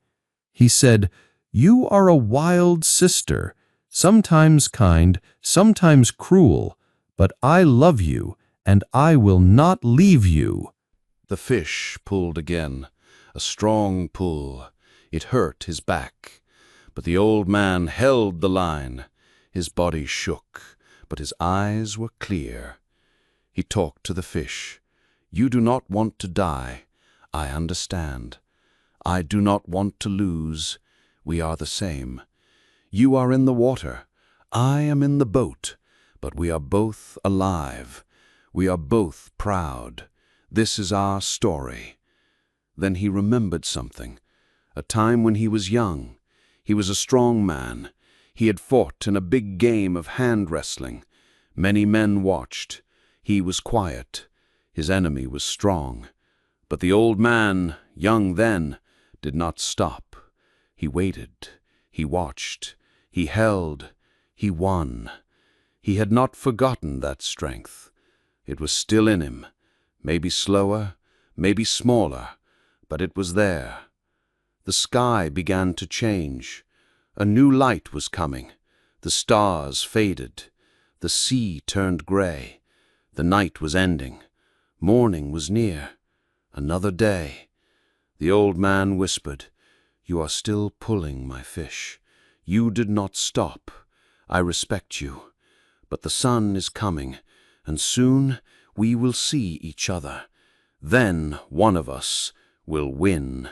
[SPEAKER 2] He said, "You are a wild sister, sometimes kind, sometimes cruel, but I love you, and I will not leave you."
[SPEAKER 3] The fish pulled again, a strong pull. It hurt his back. But the old man held the line. His body shook, but his eyes were clear. He talked to the fish. "You do not want to die. I understand. I do not want to lose. We are the same. You are in the water. I am in the boat. But we are both alive. We are both proud. This is our story." Then he remembered something. A time when he was young. He was a strong man. He had fought in a big game of hand wrestling. Many men watched. He was quiet. His enemy was strong. But the old man, young then, did not stop. He waited. He watched. He held. He won. He had not forgotten that strength. It was still in him. Maybe slower, maybe smaller, but it was there. The sky began to change. A new light was coming. The stars faded. The sea turned gray. The night was ending. Morning was near. Another day. The old man whispered, "You are still pulling, my fish. You did not stop. I respect you. But the sun is coming, and soon we will see each other. Then one of us will win."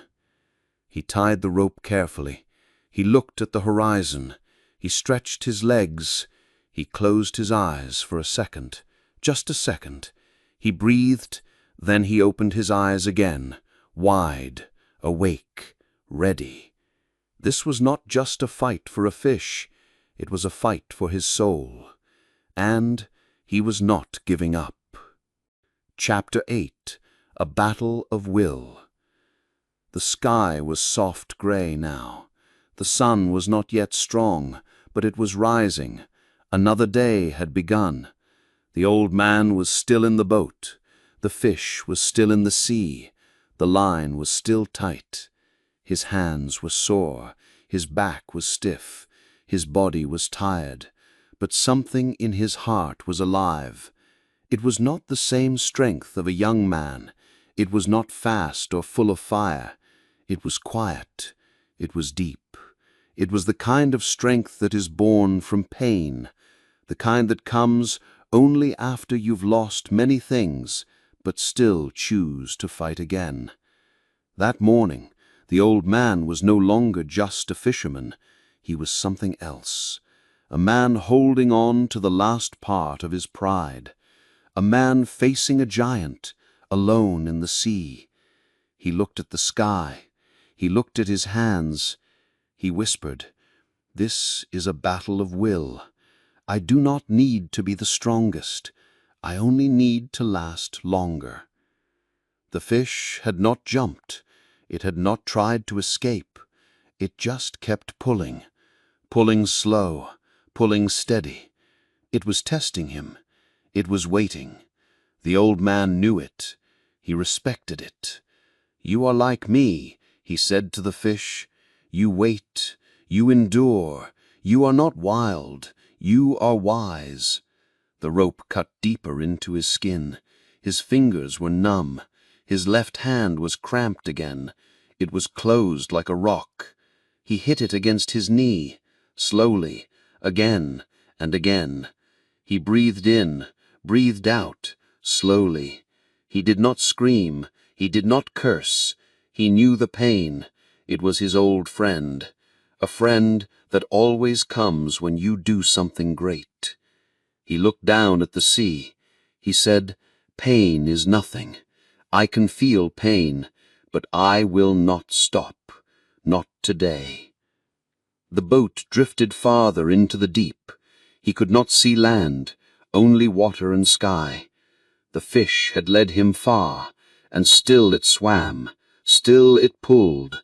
[SPEAKER 3] He tied the rope carefully. He looked at the horizon. He stretched his legs. He closed his eyes for a second, just a second. He breathed, then he opened his eyes again, wide, awake, ready. This was not just a fight for a fish. It was a fight for his soul. And he was not giving up. Chapter 8. A Battle of Will. The sky was soft gray now. The sun was not yet strong, but it was rising. Another day had begun. The old man was still in the boat. The fish was still in the sea. The line was still tight. His hands were sore. His back was stiff. His body was tired. But something in his heart was alive. It was not the same strength of a young man. It was not fast or full of fire. It was quiet. It was deep. It was the kind of strength that is born from pain, the kind that comes only after you've lost many things, but still choose to fight again. That morning, the old man was no longer just a fisherman. He was something else. A man holding on to the last part of his pride. A man facing a giant, alone in the sea. He looked at the sky. He looked at his hands. He whispered, "This is a battle of will. I do not need to be the strongest. I only need to last longer." The fish had not jumped. It had not tried to escape. It just kept pulling, pulling slow, pulling steady. It was testing him. It was waiting. The old man knew it. He respected it. "You are like me," he said to the fish. "You wait. You endure. You are not wild. You are wise." The rope cut deeper into his skin. His fingers were numb. His left hand was cramped again. It was closed like a rock. He hit it against his knee, slowly, again and again. He breathed in, breathed out, slowly. He did not scream. He did not curse. He knew the pain. It was his old friend, a friend that always comes when you do something great. He looked down at the sea. He said, "Pain is nothing. I can feel pain, but I will not stop. Not today." The boat drifted farther into the deep. He could not see land, only water and sky. The fish had led him far, and still it swam, still it pulled.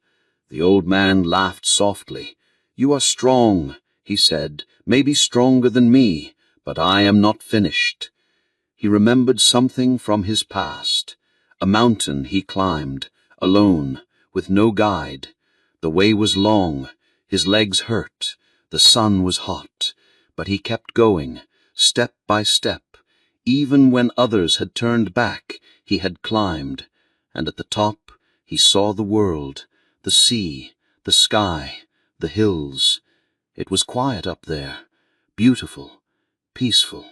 [SPEAKER 3] The old man laughed softly. "You are strong," he said, "maybe stronger than me, but I am not finished." He remembered something from his past. A mountain he climbed, alone, with no guide. The way was long, his legs hurt, the sun was hot, but he kept going, step by step. Even when others had turned back, he had climbed, and at the top he saw the world, the sea, the sky, the hills. It was quiet up there, beautiful, peaceful.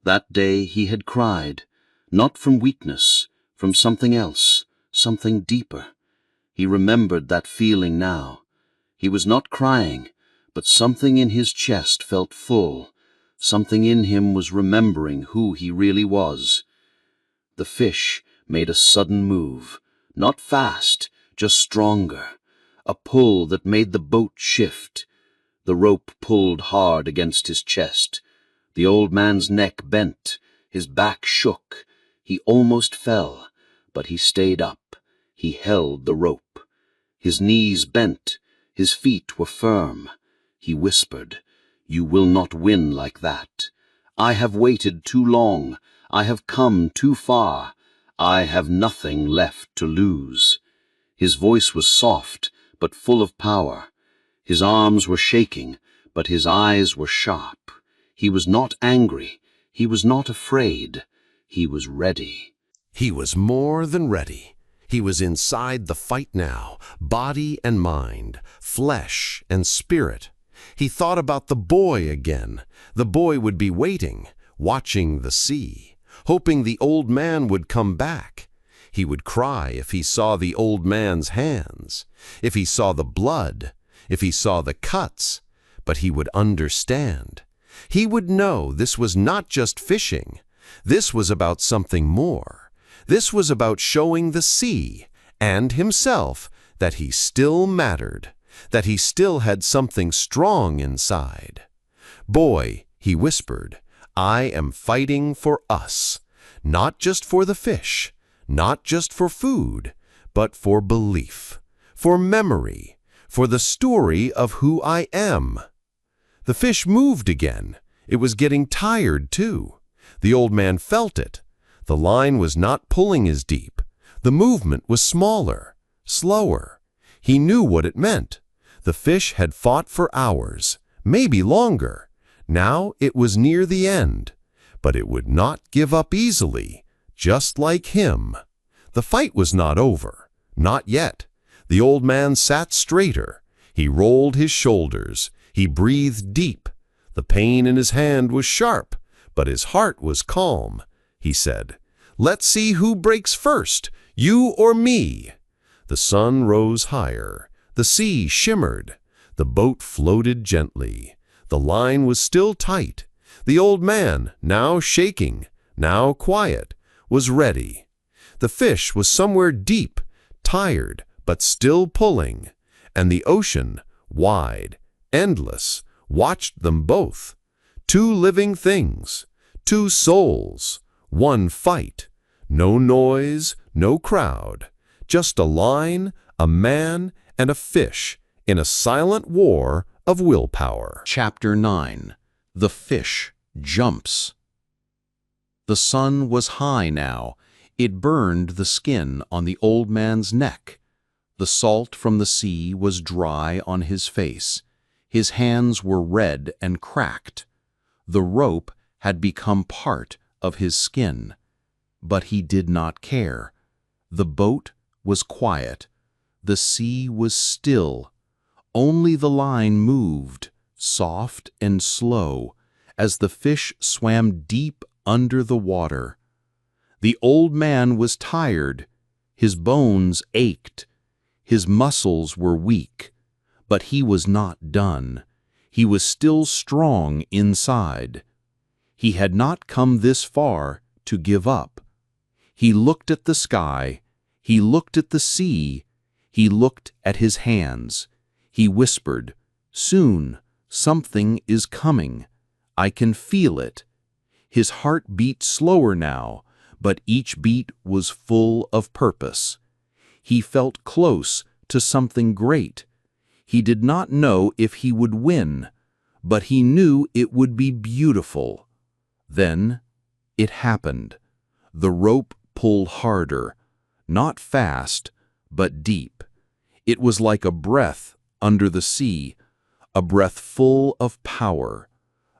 [SPEAKER 3] That day he had cried, not from weakness, from something else, something deeper. He remembered that feeling now. He was not crying, but something in his chest felt full. Something in him was remembering who he really was. The fish made a sudden move, not fast, just stronger, a pull that made the boat shift. The rope pulled hard against his chest. The old man's neck bent, his back shook. He almost fell, but he stayed up. He held the rope. His knees bent, his feet were firm. He whispered, "You will not win like that. I have waited too long. I have come too far. I have nothing left to lose." His voice was soft, but full of power. His arms were shaking, but his eyes were sharp. He was not angry. He was not afraid. He was ready.
[SPEAKER 5] He was more than ready. He was inside the fight now, body and mind, flesh and spirit. He thought about the boy again. The boy would be waiting, watching the sea, hoping the old man would come back. He would cry if he saw the old man's hands, if he saw the blood, if he saw the cuts, but he would understand. He would know this was not just fishing. This was about something more. This was about showing the sea and himself that he still mattered, that he still had something strong inside. "Boy," he whispered, "I am fighting for us, not just for the fish, not just for food, but for belief, for memory, for the story of who I am." The fish moved again. It was getting tired, too. The old man felt it. The line was not pulling as deep. The movement was smaller, slower. He knew what it meant. The fish had fought for hours, maybe longer. Now it was near the end. But it would not give up easily, just like him. The fight was not over. Not yet. The old man sat straighter. He rolled his shoulders. He breathed deep. The pain in his hand was sharp, but his heart was calm. He said, "Let's see who breaks first, you or me." The sun rose higher. The sea shimmered. The boat floated gently. The line was still tight. The old man, now shaking, now quiet, was ready. The fish was somewhere deep, tired, but still pulling. And the ocean, wide, endless, watched them both. Two living things, two souls, one fight. No noise, no crowd, just a line, a man, and a fish in a silent war of willpower.
[SPEAKER 3] Chapter 9. The Fish Jumps. The sun was high now. It burned the skin on the old man's neck. The salt from the sea was dry on his face. His hands were red and cracked. The rope had become part of his skin. But he did not care. The boat was quiet. The sea was still. Only the line moved, soft and slow, as the fish swam deep under the water. The old man was tired. His bones ached. His muscles were weak. But he was not done. He was still strong inside. He had not come this far to give up. He looked at the sky. He looked at the sea. He looked at his hands. He whispered, "Soon, something is coming. I can feel it." His heart beat slower now, but each beat was full of purpose. He felt close to something great. He did not know if he would win, but he knew it would be beautiful. Then it happened. The rope pulled harder, not fast, but deep. It was like a breath under the sea, a breath full of power.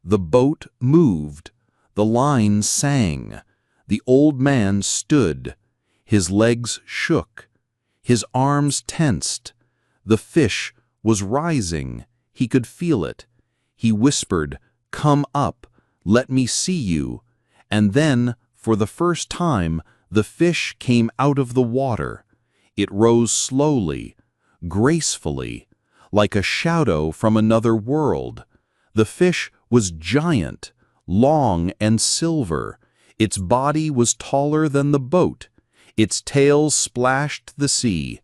[SPEAKER 3] The boat moved. The line sang. The old man stood. His legs shook. His arms tensed. The fish was rising. He could feel it. He whispered, "Come up, let me see you." And then, for the first time, the fish came out of the water. It rose slowly, gracefully, like a shadow from another world. The fish was giant, long and silver. Its body was taller than the boat. Its tail splashed the sea.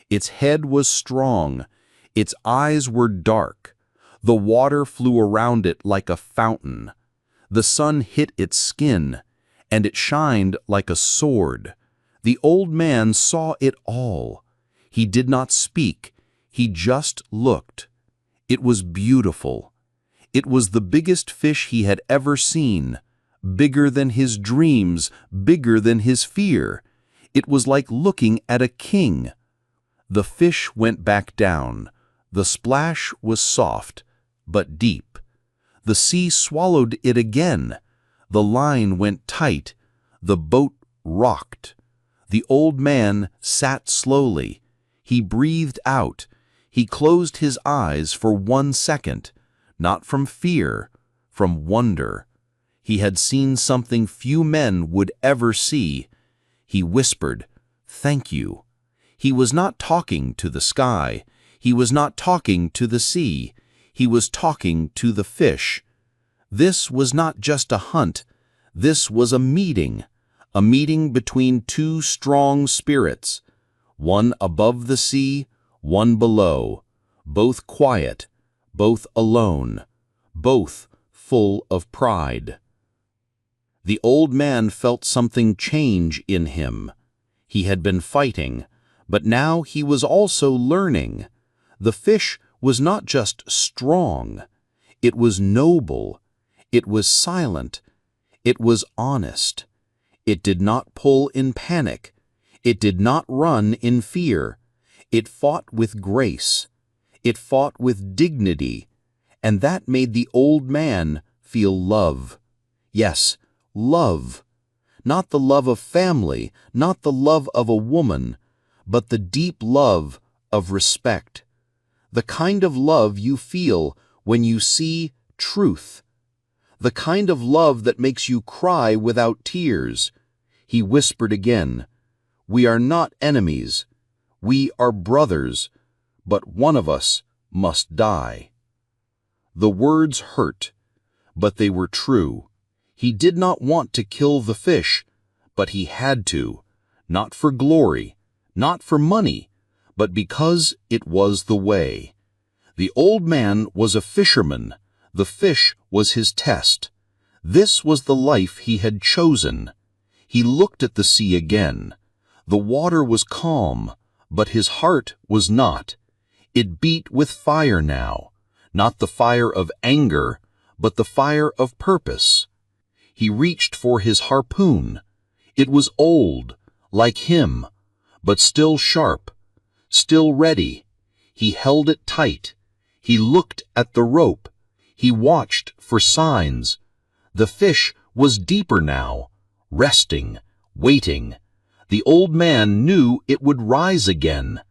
[SPEAKER 3] Its head was strong. Its eyes were dark. The water flew around it like a fountain. The sun hit its skin, and it shined like a sword. The old man saw it all. He did not speak. He just looked. It was beautiful. It was the biggest fish he had ever seen, bigger than his dreams, bigger than his fear. It was like looking at a king. The fish went back down. The splash was soft, but deep. The sea swallowed it again. The line went tight. The boat rocked. The old man sat slowly. He breathed out. He closed his eyes for 1 second.
[SPEAKER 2] not from fear, from wonder. He had seen something few men would ever see. He whispered, "Thank you." He was not talking to the sky. He was not talking to the sea. He was talking to the fish. This was not just a hunt. This was a meeting between two strong spirits, one above the sea, one below, both quiet, both alone, both full of pride. The old man felt something change in him. He had been fighting, but now he was also learning. The fish was not just strong. It was noble. It was silent. It was honest. It did not pull in panic. It did not run in fear. It fought with grace. It fought with dignity. And that made the old man feel love. Yes, love. Not the love of family, not the love of a woman, but the deep love of respect. The kind of love you feel when you see truth. The kind of love that makes you cry without tears. He whispered again, "We are not enemies. We are brothers, but one of us must die." The words hurt, but they were true. He did not want to kill the fish, but he had to, not for glory, not for money, but because it was the way. The old man was a fisherman. The fish was his test. This was the life he had chosen. He looked at the sea again. The water was calm, but his heart was not. It beat with fire now, not the fire of anger, but the fire of purpose. He reached for his harpoon. It was old, like him, but still sharp, still ready. He held it tight. He looked at the rope. He watched for signs. The fish was deeper now, resting, waiting. The old man knew it would rise again.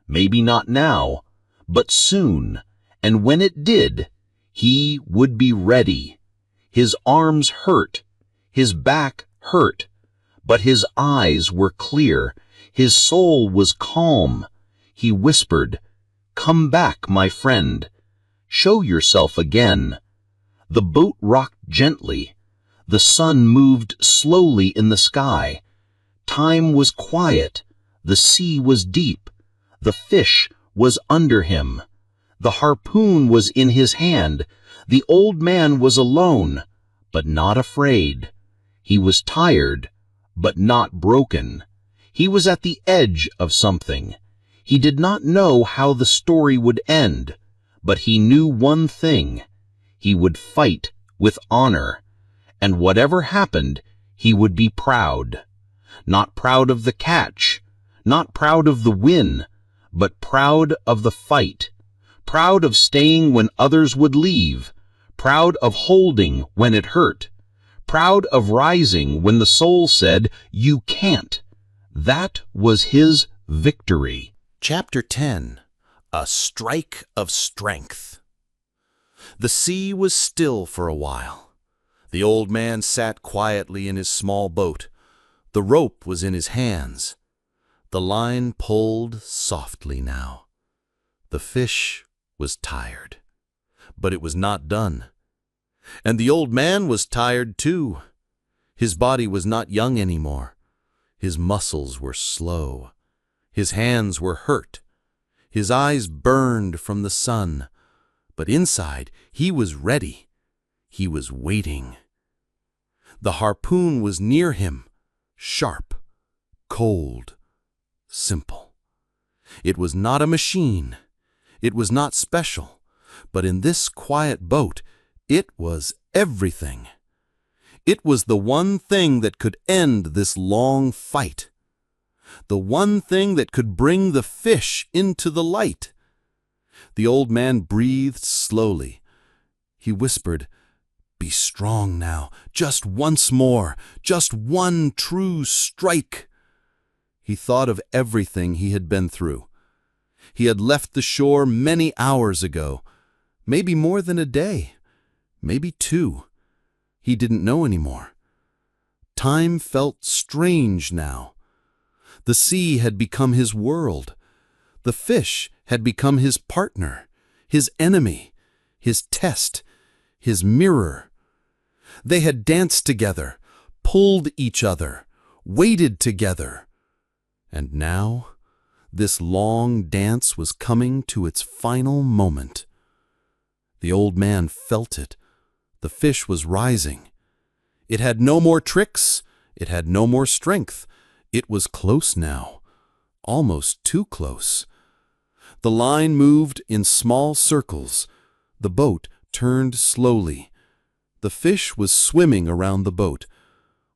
[SPEAKER 2] Maybe not now, but soon. And when it did, he would be ready. His arms hurt. His back hurt. But his eyes were clear. His soul was calm. He whispered, "Come back, my friend. Show yourself again." The boat rocked gently. The sun moved slowly in the sky. Time was quiet. The sea was deep. The fish was under him. The harpoon was in his hand. The old man was alone, but not afraid. He was tired, but not broken. He was at the edge of something. He did not know how the story would end, but he knew one thing. He would fight with honor, and whatever happened, he would be proud. Not proud of the catch, not proud of the win, but proud of the fight. Proud of staying when others would leave. Proud of holding when it hurt. Proud of rising when the soul said, "You can't." That was his victory.
[SPEAKER 5] Chapter 10. A Strike of Strength. The sea was still for a while. The old man sat quietly in his small boat. The rope was in his hands. The line pulled softly now. The fish was tired, but it was not done. And the old man was tired too. His body was not young anymore. His muscles were slow. His hands were hurt. His eyes burned from the sun. But inside, he was ready. He was waiting. The harpoon was near him, sharp, cold, simple. It was not a machine. It was not special. But in this quiet boat, it was everything. It was the one thing that could end this long fight. The one thing that could bring the fish into the light. The old man breathed slowly. He whispered, "Be strong now, just once more, just one true strike." He thought of everything he had been through. He had left the shore many hours ago.
[SPEAKER 2] Maybe more than a day. Maybe 2. He didn't know anymore. Time felt strange now. The sea had become his world. The fish had become his partner, his enemy, his test, his mirror. They had danced together, pulled each other, waited together. And now, this long dance was coming to its final moment. The old man felt it. The fish was rising. It had no more tricks. It had no more strength. It was close now, almost too close. The line moved in small circles. The boat turned slowly. The fish was swimming around the boat.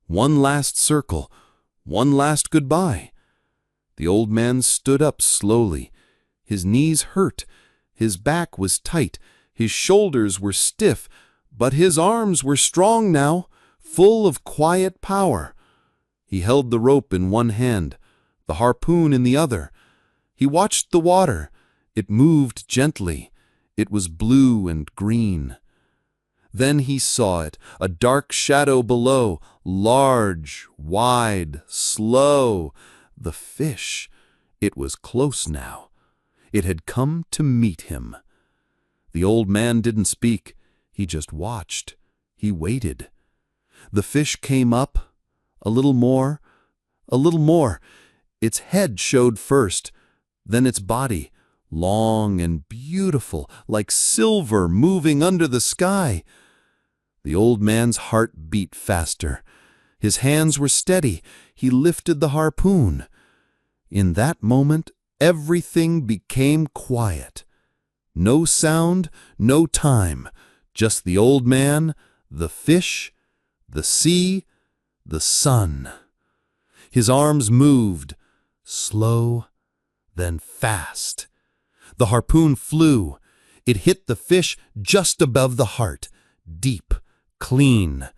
[SPEAKER 2] One last circle, one last goodbye. The old man stood up slowly. His knees hurt. His back was tight. His shoulders were stiff, but his arms were strong now, full of quiet power. He held the rope in one hand, the harpoon in the other. He watched the water. It moved gently. It was blue and green. Then he saw it, a dark shadow below, large, wide, slow. The fish. It was close now. It had come to meet him. The old man didn't speak. He just watched. He waited. The fish came up, a little more, a little more. Its head showed first, then its body, long and beautiful, like silver moving under the sky. The old man's heart beat faster. His hands were steady. He lifted the harpoon. In that moment, everything became quiet. No sound, no time, just the old man, the fish, the sea, the sun. His arms moved, slow, then fast. The harpoon flew. It hit the fish just above the heart, deep, clean.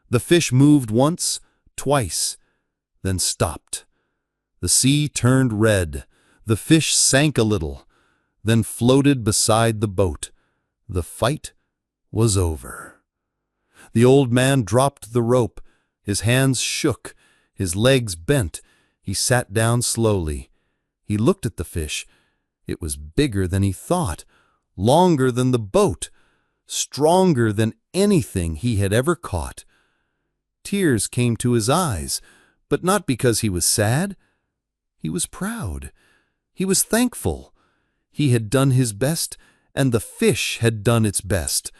[SPEAKER 2] The fish moved once, twice, then stopped. The sea turned red. The fish sank a little, then floated beside the boat. The fight was over. The old man dropped the rope. His hands shook. His legs bent. He sat down slowly. He looked at the fish. It was bigger than he thought, longer than the boat, stronger than anything he had ever caught. Tears came to his eyes, but not because he was sad. He was proud. He was thankful. He had done his best, and the fish had done its best.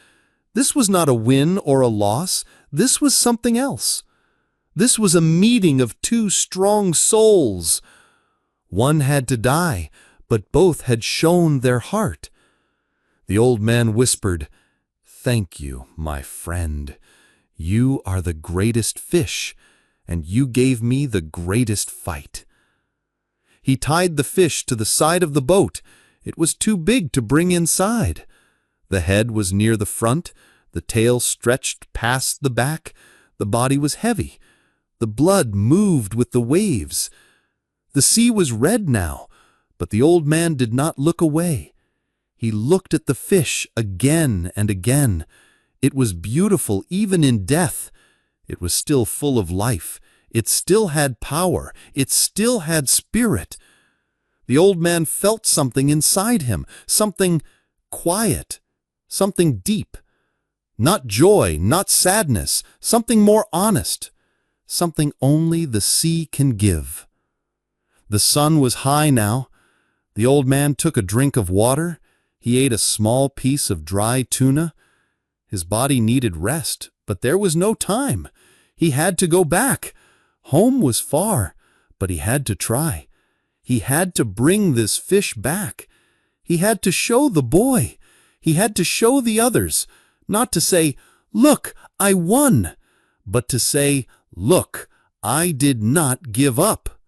[SPEAKER 2] This was not a win or a loss. This was something else. This was a meeting of 2 strong souls. One had to die, but both had shown their heart. The old man whispered, "Thank you, my friend. You are the greatest fish, and you gave me the greatest fight." He tied the fish to the side of the boat. It was too big to bring inside. The head was near the front. The tail stretched past the back. The body was heavy. The blood moved with the waves. The sea was red now, but the old man did not look away. He looked at the fish again and again. It was beautiful even in death. It was still full of life. It still had power. It still had spirit. The old man felt something inside him, something quiet, something deep. Not joy, not sadness, something more honest, something only the sea can give. The sun was high now. The old man took a drink of water. He ate a small piece of dry tuna. His body needed rest, but there was no time. He had to go back. Home was far, but he had to try. He had to bring this fish back. He had to show the boy. He had to show the others, not to say, "Look, I won," but to say, "Look, I did not give up."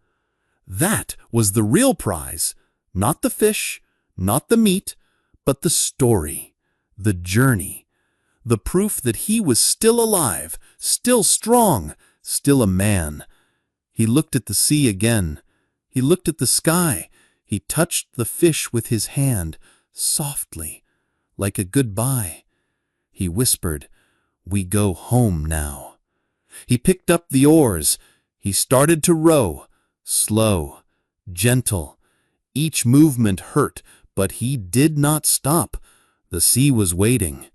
[SPEAKER 2] That was the real prize, not the fish, not the meat, but the story, the journey, the proof that he was still alive, still strong, still a man. He looked at the sea again. He looked at the sky. He touched the fish with his hand, softly, like a goodbye. He whispered, "We go home now." He picked up the oars. He started to row, slow, gentle. Each movement hurt, but he did not stop. The sea was waiting.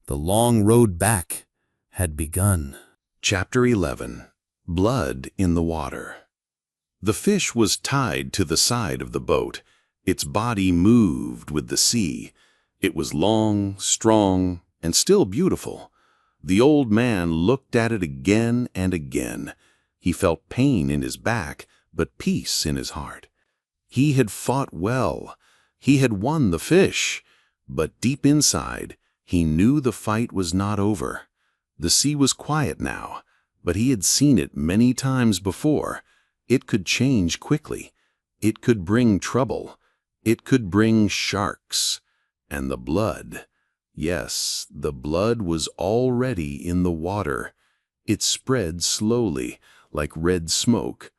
[SPEAKER 2] The long road back had begun.
[SPEAKER 1] Chapter 11. Blood in the Water. The fish was tied to the side of the boat. Its body moved with the sea. It was long, strong, and still beautiful. The old man looked at it again and again. He felt pain in his back, but peace in his heart. He had fought well. He had won the fish. But deep inside, he knew the fight was not over. The sea was quiet now, but he had seen it many times before. It could change quickly. It could bring trouble. It could bring sharks. And the blood. Yes, the blood was already in the water. It spread slowly, like red smoke.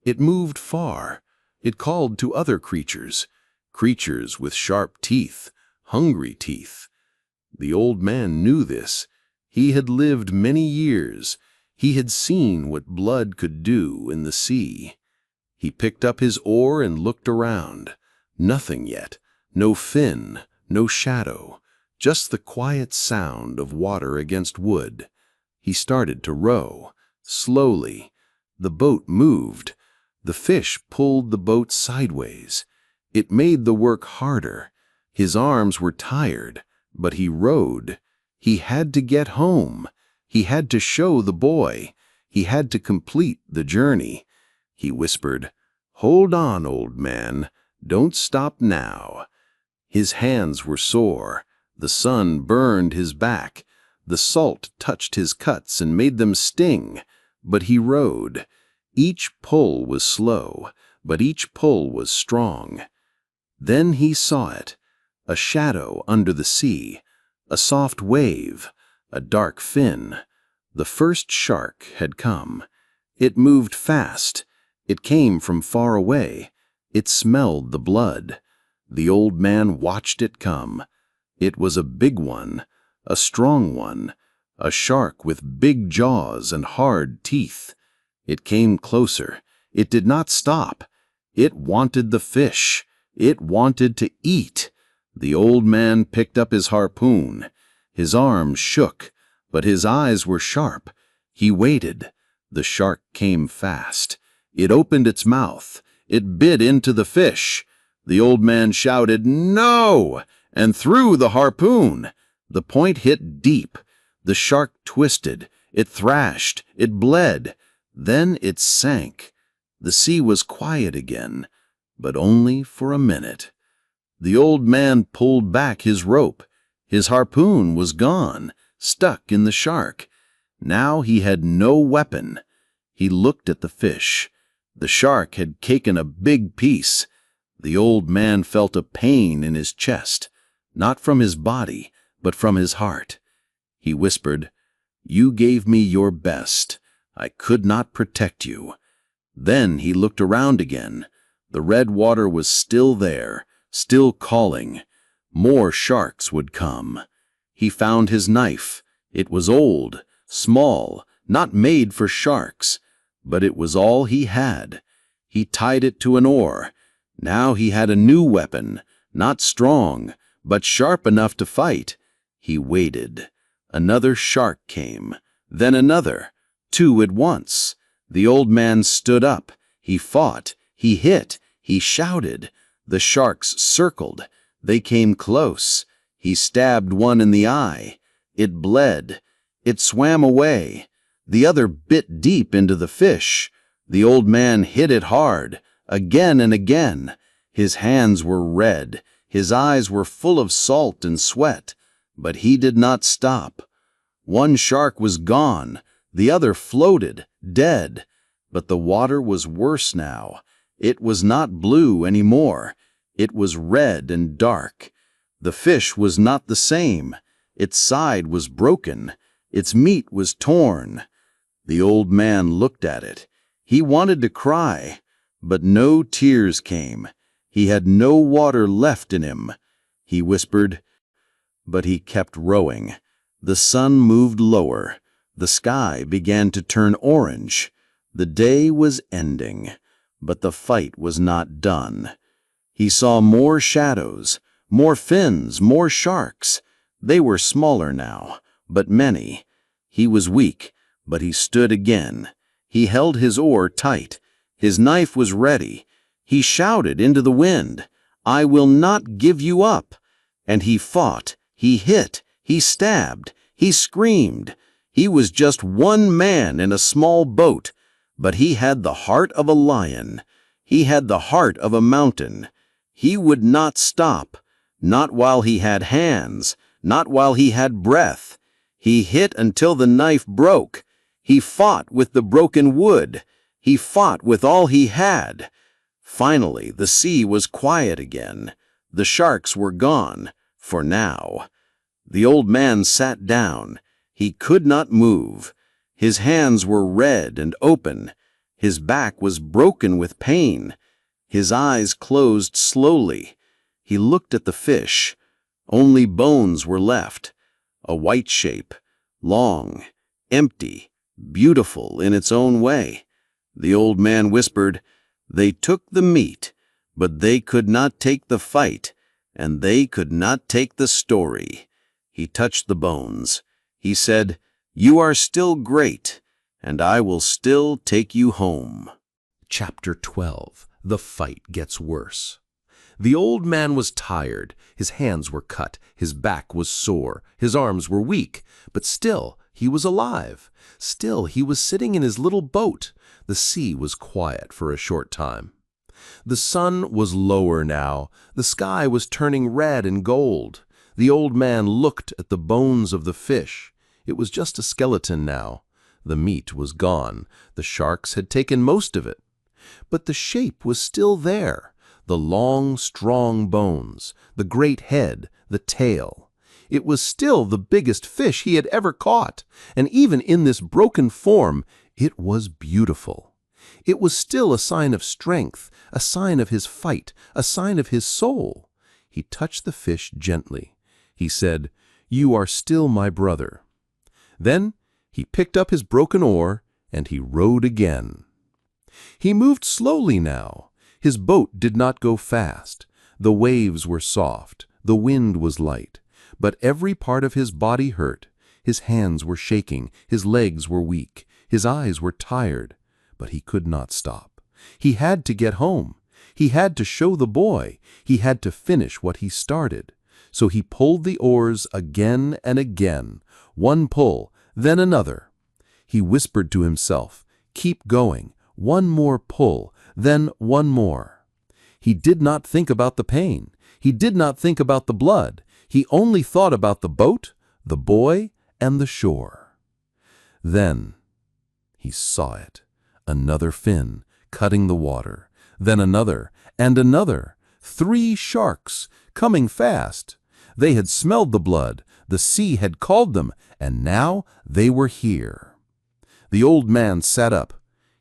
[SPEAKER 1] It moved far. It called to other creatures, creatures with sharp teeth, hungry teeth. The old man knew this. He had lived many years. He had seen what blood could do in the sea. He picked up his oar and looked around. Nothing yet. No fin, no shadow. Just the quiet sound of water against wood. He started to row. Slowly. The boat moved. The fish pulled the boat sideways. It made the work harder. His arms were tired, but he rowed. He had to get home. He had to show the boy. He had to complete the journey. He whispered, "Hold on, old man. Don't stop now." His hands were sore. The sun burned his back. The salt touched his cuts and made them sting. But he rowed. Each pull was slow, but each pull was strong. Then he saw it, a shadow under the sea, a soft wave, a dark fin. The first shark had come. It moved fast. It came from far away. It smelled the blood. The old man watched it come. It was a big one, a strong one, a shark with big jaws and hard teeth. It came closer. It did not stop. It wanted the fish. It wanted to eat. The old man picked up his harpoon. His arms shook, but his eyes were sharp. He waited. The shark came fast. It opened its mouth. It bit into the fish. The old man shouted, "No!" and threw the harpoon. The point hit deep. The shark twisted. It thrashed. It bled. Then it sank. The sea was quiet again, but only for a minute. The old man pulled back his rope. His harpoon was gone, stuck in the shark. Now he had no weapon. He looked at the fish. The shark had taken a big piece. The old man felt a pain in his chest, not from his body, but from his heart. He whispered, "You gave me your best. I could not protect you." Then he looked around again. The red water was still there, still calling. More sharks would come. He found his knife. It was old, small, not made for sharks, but it was all he had. He tied it to an oar. Now he had a new weapon, not strong, but sharp enough to fight. He waited. Another shark came, then another. 2 at once. The old man stood up. He fought. He hit. He shouted. The sharks circled. They came close. He stabbed one in the eye. It bled. It swam away. The other bit deep into the fish. The old man hit it hard, again and again. His hands were red. His eyes were full of salt and sweat. But he did not stop. One shark was gone. The other floated, dead. But the water was worse now. It was not blue anymore. It was red and dark. The fish was not the same. Its side was broken. Its meat was torn. The old man looked at it. He wanted to cry, but no tears came. He had no water left in him. He whispered,
[SPEAKER 2] But he kept rowing. The sun moved lower. The sky began to turn orange. The day was ending, but the fight was not done. He saw more shadows, more fins, more sharks. They were smaller now, but many. He was weak, but he stood again. He held his oar tight. His knife was ready. He shouted into the wind, "I will not give you up." And he fought, he hit, he stabbed, he screamed. He was just one man in a small boat, but he had the heart of a lion. He had the heart of a mountain. He would not stop, not while he had hands, not while he had breath. He hit until the knife broke. He fought with the broken wood. He fought with all he had. Finally, the sea was quiet again. The sharks were gone, for now. The old man sat down. He could not move. His hands were red and open. His back was broken with pain. His eyes closed slowly. He looked at the fish. Only bones were left. A white shape, long, empty, beautiful in its own way. The old man whispered, "They took the meat, but they could not take the fight, and they could not take the story." He touched the bones. He said, "You are still great, and I will still take you home."
[SPEAKER 5] Chapter 12. The fight gets worse. The old man was tired. His hands were cut. His back was sore. His arms were weak. But still, he was alive. Still, he was sitting in his little boat. The sea was quiet for a short time. The sun was lower now. The sky was turning red and gold. The old man looked at the bones of the fish. It was just a skeleton now. The meat was gone. The sharks had taken most of it. But the shape was still there. The long, strong bones, the great head, the tail. It was still the biggest fish he had ever caught, and even in this broken form, it was beautiful. It was still a sign of strength, a sign of his fight, a sign of his soul. He touched the fish gently. He said, "You are still my brother." Then he picked up his broken oar, and he rowed again. He moved slowly now. His boat did not go fast. The waves were soft. The wind was light. But every part of his body hurt. His hands were shaking. His legs were weak. His eyes were tired. But he could not stop. He had to get home. He had to show the boy. He had to finish what he started. So he pulled the oars again and again. One pull, then another. He whispered to himself, "Keep going. One more pull, then one more." He did not think about the pain. He did not think about the blood. He only thought about the boat, the boy, and the shore. Then he saw it. Another fin, cutting the water. Then another, and another. 3 sharks, coming fast. They had smelled the blood. The sea had called them, and now they were here. The old man sat up.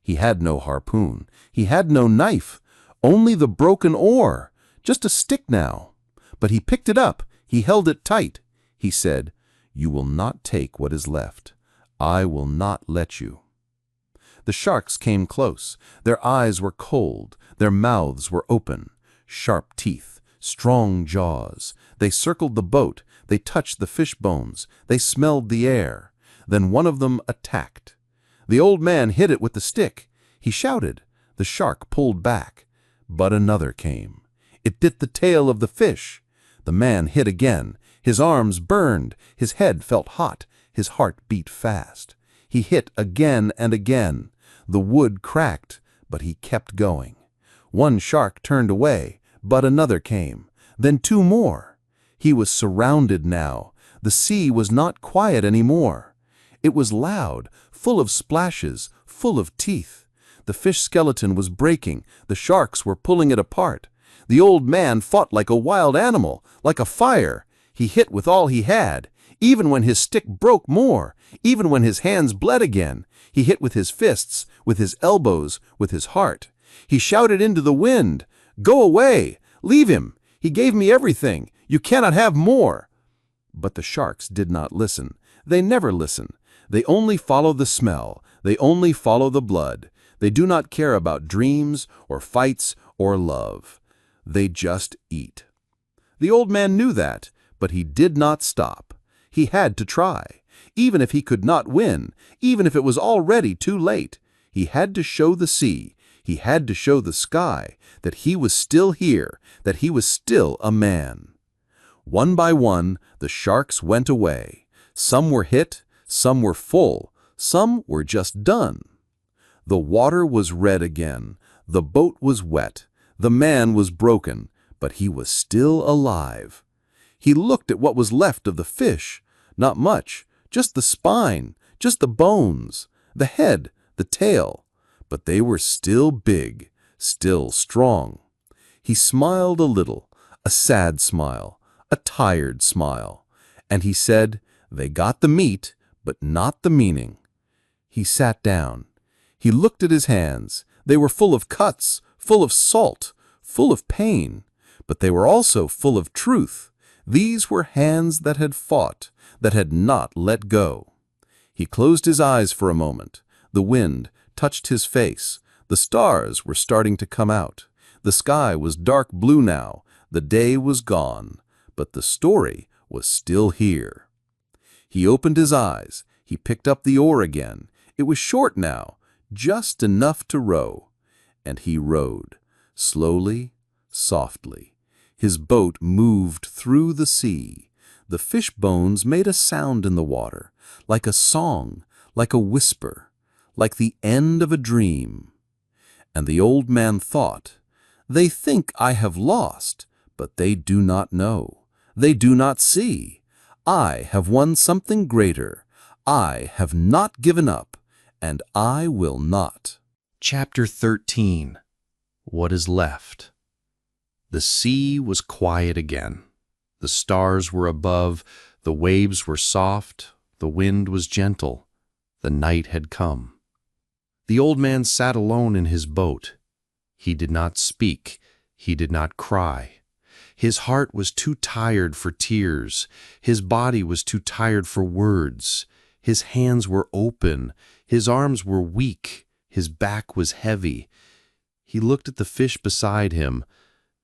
[SPEAKER 5] He had no harpoon. He had no knife. Only the broken oar. Just a stick now. But he picked it up. He held it tight. He said, "You will not take what is left. I will not let you." The sharks came close. Their eyes were cold. Their mouths were open. Sharp teeth. Strong jaws. They circled the boat. They touched the fish bones. They smelled the air. Then one of them attacked. The old man hit it with the stick. He shouted. The shark pulled back. But another came. It bit the tail of the fish. The man hit again. His arms burned. His head felt hot. His heart beat fast. He hit again and again. The wood cracked, but he kept going. One shark turned away, but another came. Then 2 more. He was surrounded now. The sea was not quiet anymore. It was loud, full of splashes, full of teeth. The fish skeleton was breaking. The sharks were pulling it apart. The old man fought like a wild animal, like a fire. He hit with all he had. Even when his stick broke more, even when his hands bled again, he hit with his fists, with his elbows, with his heart. He shouted into the wind, "Go away! Leave him! He gave me everything! You cannot have more!"
[SPEAKER 2] But the sharks did not listen. They never listen. They only follow the smell. They only follow the blood. They do not care about dreams or fights or love. They just eat. The old man knew that, but he did not stop. He had to try. Even if he could not win, even if it was already too late, he had to show the sea, he had to show the sky that he was still here, that he was still a man. One by one, the sharks went away. Some were hit, some were full, some were just done. The water was red again, the boat was wet, the man was broken, but he was still alive. He looked at what was left of the fish. Not much, just the spine, just the bones, the head, the tail. But they were still big, still strong. He smiled a little, a sad smile, a tired smile. And he said, "They got the meat, but not the meaning." He sat down. He looked at his hands. They were full of cuts, full of salt, full of pain. But they were also full of truth. These were hands that had fought, that had not let go. He closed his eyes for a moment. The wind touched his face. The stars were starting to come out. The sky was dark blue now. The day was gone. But the story was still here. He opened his eyes. He picked up the oar again. It was short now, just enough to row. And he rowed, slowly, softly. His boat moved through the sea. The fish bones made a sound in the water, like a song, like a whisper, like the end of a dream. And the old man thought, "They think I have lost, but they do not know. They do not see. I have won something greater. I have not given up, and I will not."
[SPEAKER 5] Chapter 13. What is left? The sea was quiet again. The stars were above, the waves were soft, the wind was gentle. The night had come. The old man sat alone in his boat. He did not speak. He did not cry. His heart was too tired for tears. His body was too tired for words. His hands were open. His arms were weak. His back was heavy. He looked at the fish beside him,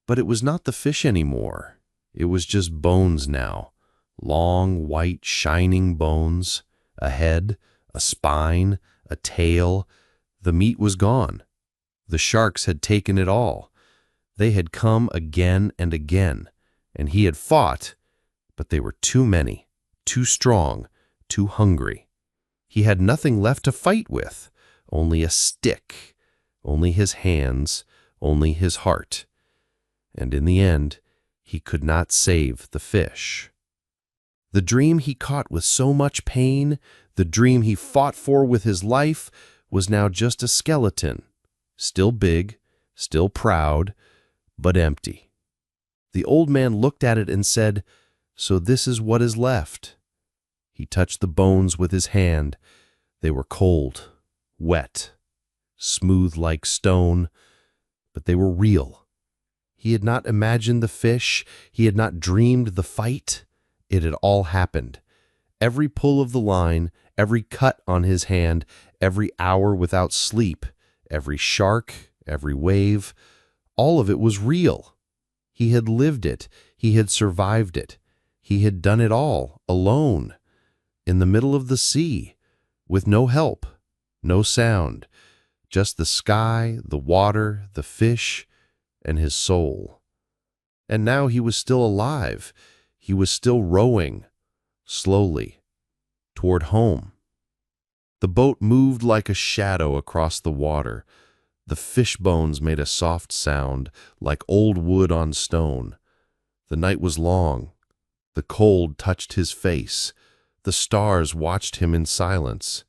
[SPEAKER 5] but it was not the fish anymore. It was just bones now. Long, white, shining bones. A head, a spine, a tail. The meat was gone. The sharks had taken it all. They had come again and again, and he had fought, but they were too many, too strong, too hungry. He had nothing left to fight with, only a stick, only his hands, only his heart. And in the end, he could not save the fish. The dream he caught with so much pain, the dream he fought for with his life, was now just a skeleton, still big, still proud, but empty. The old man looked at it and said, "So this is what is left." He touched the bones with his hand. They were cold, wet, smooth like stone, but they were real. He had not imagined the fish. He had not dreamed the fight. It had all happened. Every pull of the line, every cut on his hand, every hour without sleep, every shark, every wave, all of it was real. He had lived it. He had survived it. He had done it all, alone, in the middle of the sea, with no help, no sound, just the sky, the water, the fish, and his soul. And now he was still alive. He was still rowing, slowly, toward home. The boat moved like a shadow across the water. The fish bones made a soft sound, like old wood on stone. The night was long. The cold touched his face. The stars watched him in silence.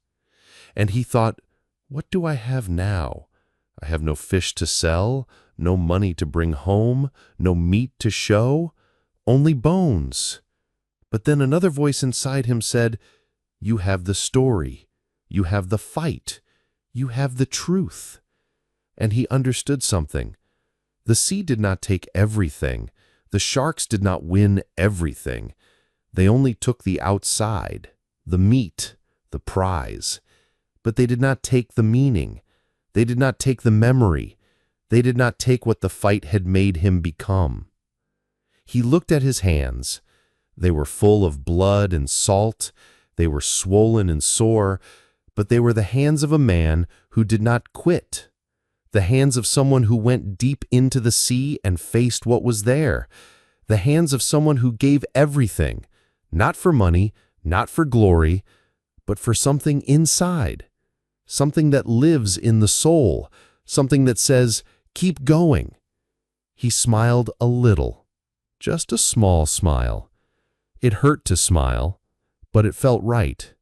[SPEAKER 5] And he thought, "What do I have now? I have no fish to sell, no money to bring home, no meat to show, only bones." But then another voice inside him said, "You have the story. You have the fight. You have the truth." And he understood something. The sea did not take everything. The sharks did not win everything. They only took the outside, the meat, the prize. But they did not take the meaning. They did not take the memory. They did not take what the fight had made him become. He looked at his hands. They were full of blood and salt. They were swollen and sore, but they were the hands of a man who did not quit. The hands of someone who went deep into the sea and faced what was there. The hands of someone who gave everything, not for money, not for glory, but for something inside, something that lives in the soul, something that says, keep going. He smiled a little, just a small smile. It hurt to smile, but it felt right.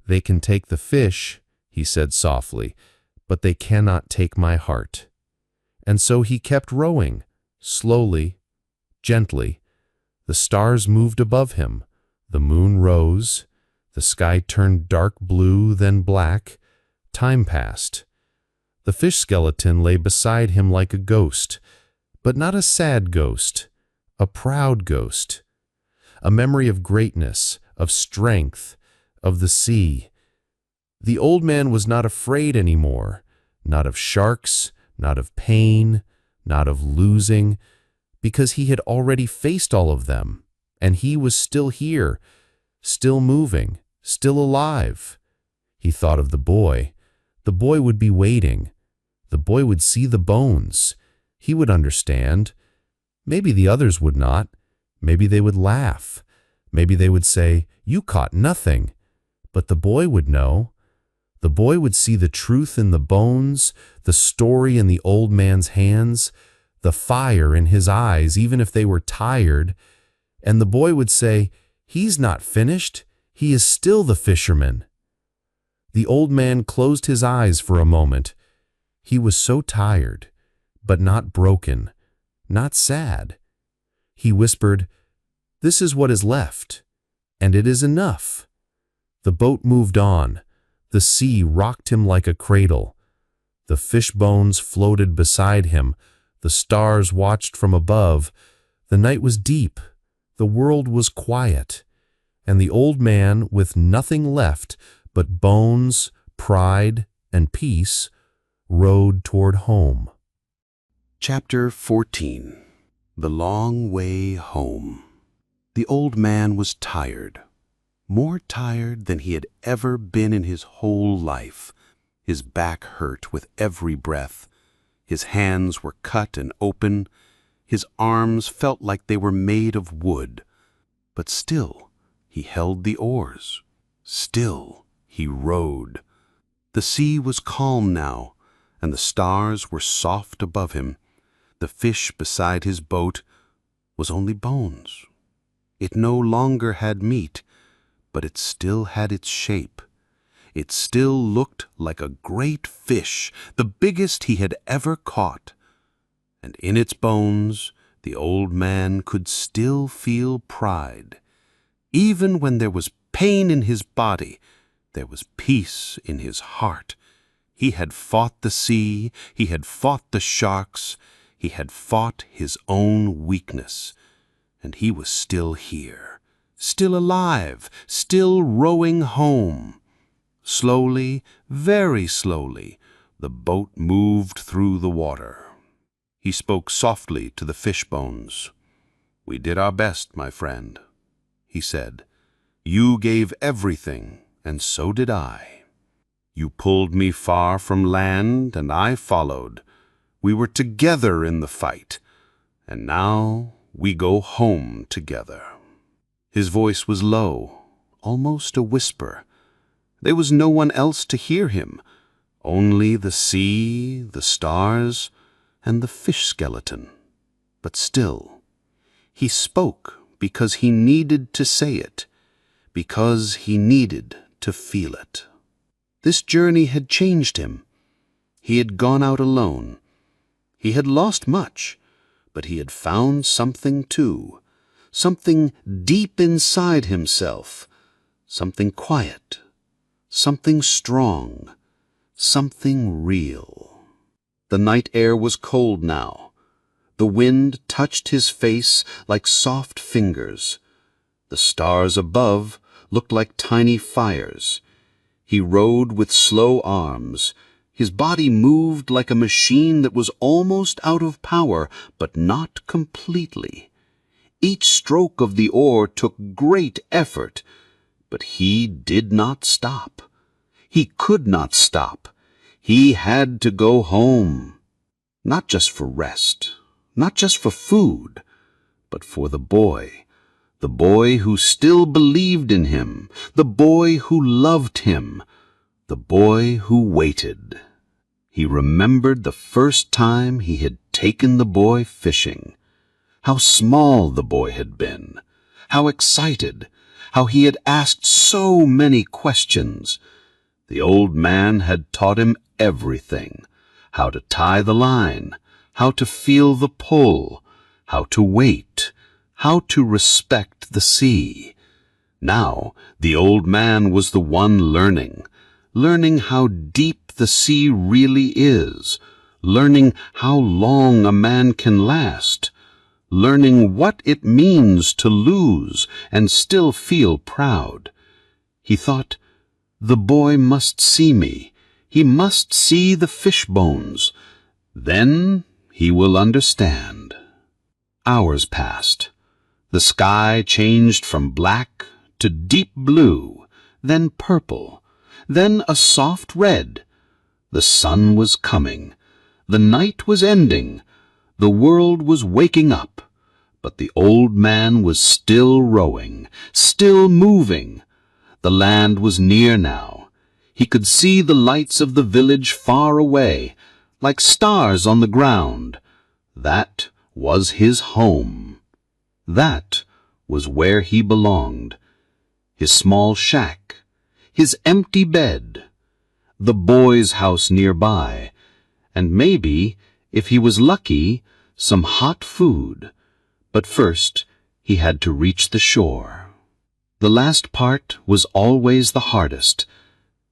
[SPEAKER 5] They can take the fish, he said softly, but they cannot take my heart. And so he kept rowing, slowly, gently. The stars moved above him. The moon rose. The sky turned dark blue, then black. Time passed. The fish skeleton lay beside him like a ghost, but not a sad ghost, a proud ghost. A memory of greatness, of strength, of the sea. The old man was not afraid anymore, not of sharks, not of pain, not of losing, because he had already faced all of them, and he was still here, still moving, still alive. He thought of the boy. The boy would be waiting. The boy would see the bones. He would understand. Maybe the others would not. Maybe they would laugh. Maybe they would say, "You caught nothing." But the boy would know. The boy would see the truth in the bones, the story in the old man's hands, the fire in his eyes, even if they were tired. And the boy would say, "He's not finished. He is still the fisherman." The old man closed his eyes for a moment. He was so tired, but not broken, not sad. He whispered, "This is what is left, and it is enough." The boat moved on. The sea rocked him like a cradle. The fish bones floated beside him. The stars watched from above. The night was deep. The world was quiet. And the old man, with nothing left but bones, pride, and peace, rowed toward home.
[SPEAKER 3] Chapter 14. The Long Way Home. The old man was tired, more tired than he had ever been in his whole life. His back hurt with every breath. His hands were cut and open. His arms felt like they were made of wood. But still, he held the oars. Still, he rowed. The sea was calm now, and the stars were soft above him. The fish beside his boat was only bones. It no longer had meat, but it still had its shape. It still looked like a great fish, the biggest he had ever caught. And in its bones, the old man could still feel pride. Even when there was pain in his body, there was peace in his heart. He had fought the sea, he had fought the sharks, he had fought his own weakness, and he was still here, still alive, still rowing home. Slowly, very slowly, the boat moved through the water. He spoke softly to the fish bones. "We did our best, my friend," he said. "You gave everything, and so did I. You pulled me far from land, and I followed. We were together in the fight, and now we go home together." His voice was low, almost a whisper. There was no one else to hear him, only the sea, the stars, and the fish skeleton. But still, he spoke because he needed to say it, because he needed to feel it. This journey had changed him. He had gone out alone. He had lost much, but he had found something too, something deep inside himself, something quiet, something strong, something real. The night air was cold now. The wind touched his face like soft fingers.
[SPEAKER 4] The stars above looked like tiny fires. He rowed with slow arms. His body moved like a machine that was almost out of power, but not completely. Each stroke of the oar took great effort, but he did not stop. He could not stop. He had to go home. Not just for rest, not just for food, but for the boy who still believed in him, the boy who loved him, the boy who waited. He remembered the first time he had taken the boy fishing. How small the boy had been, how excited, how he had asked so many questions. The old man had taught him everything: how to tie the line, how to feel the pull, how to wait, how to respect the sea. Now the old man was the one learning how deep the sea really is, learning how long a man can last, learning what it means to lose and still feel proud. He thought, the boy must see me. He must see the fish bones. Then he will understand. Hours passed. The sky changed from black to deep blue, then purple, then a soft red. The sun was coming. The night was ending. The world was waking up. But the old man was still rowing, still moving. The land was near now. He could see the lights of the village far away, like stars on the ground. That was his home. That was where he belonged. His small shack, his empty bed, the boy's house nearby, and maybe, if he was lucky, some hot food. But first, he had to reach the shore. The last part was always the hardest.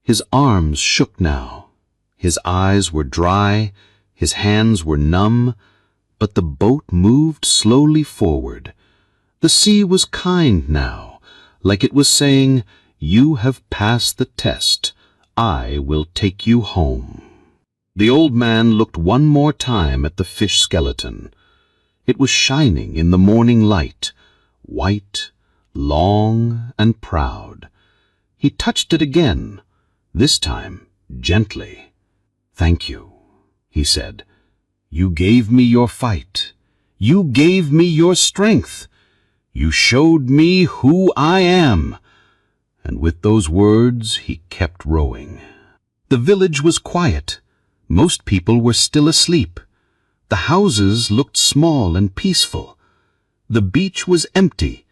[SPEAKER 4] His arms shook now. His eyes were dry. His hands were numb. But the boat moved slowly forward. The sea was kind now, like it was saying, "You have passed the test. I will take you home." The old man looked one more time at the fish skeleton. It was shining in the morning light, white, long and proud. He touched it again, this time gently. "Thank you," he said. "You gave me your fight. You gave me your strength. You showed me who I am." And with those words he kept rowing. The village was quiet. Most people were still asleep. The houses looked small and peaceful. The beach was empty,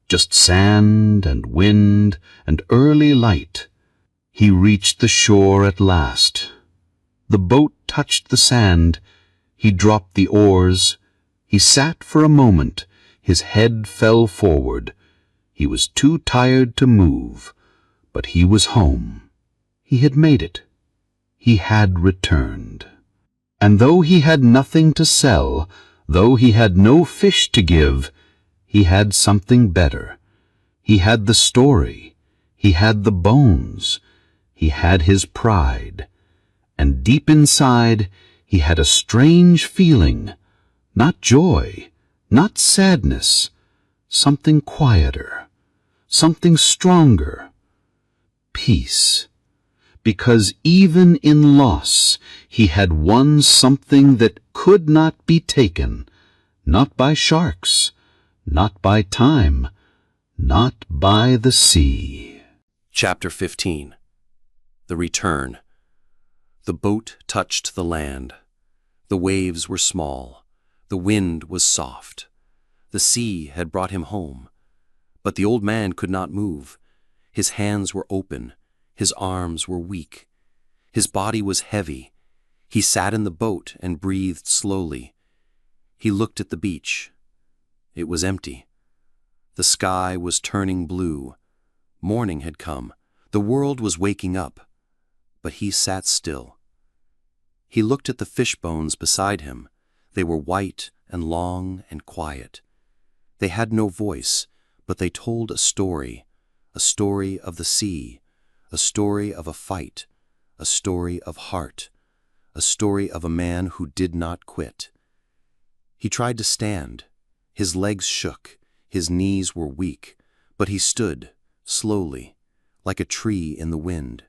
[SPEAKER 4] just sand and wind and early light. He reached the shore at last. The boat touched the sand. He dropped the oars. He sat for a moment. His head fell forward. He was too tired to move, but he was home. He had made it. He had returned. And though he had nothing to sell, though he had no fish to give, he had something better. He had the story. He had the bones. He had his pride. And deep inside, he had a strange feeling, not joy, not sadness, something quieter, something stronger, peace. Because even in loss, he had won something that could not be taken, not by sharks, not by time, not by the sea.
[SPEAKER 6] Chapter 15. The Return. The boat touched the land. The waves were small. The wind was soft. The sea had brought him home. But the old man could not move. His hands were open. His arms were weak. His body was heavy. He sat in the boat and breathed slowly. He looked at the beach. It was empty. The sky was turning blue. Morning had come. The world was waking up. But he sat still. He looked at the fish bones beside him. They were white and long and quiet. They had no voice, but they told a story of the sea, a story of a fight, a story of heart, a story of a man who did not quit. He tried to stand. His legs shook, his knees were weak, but he stood, slowly, like a tree in the wind.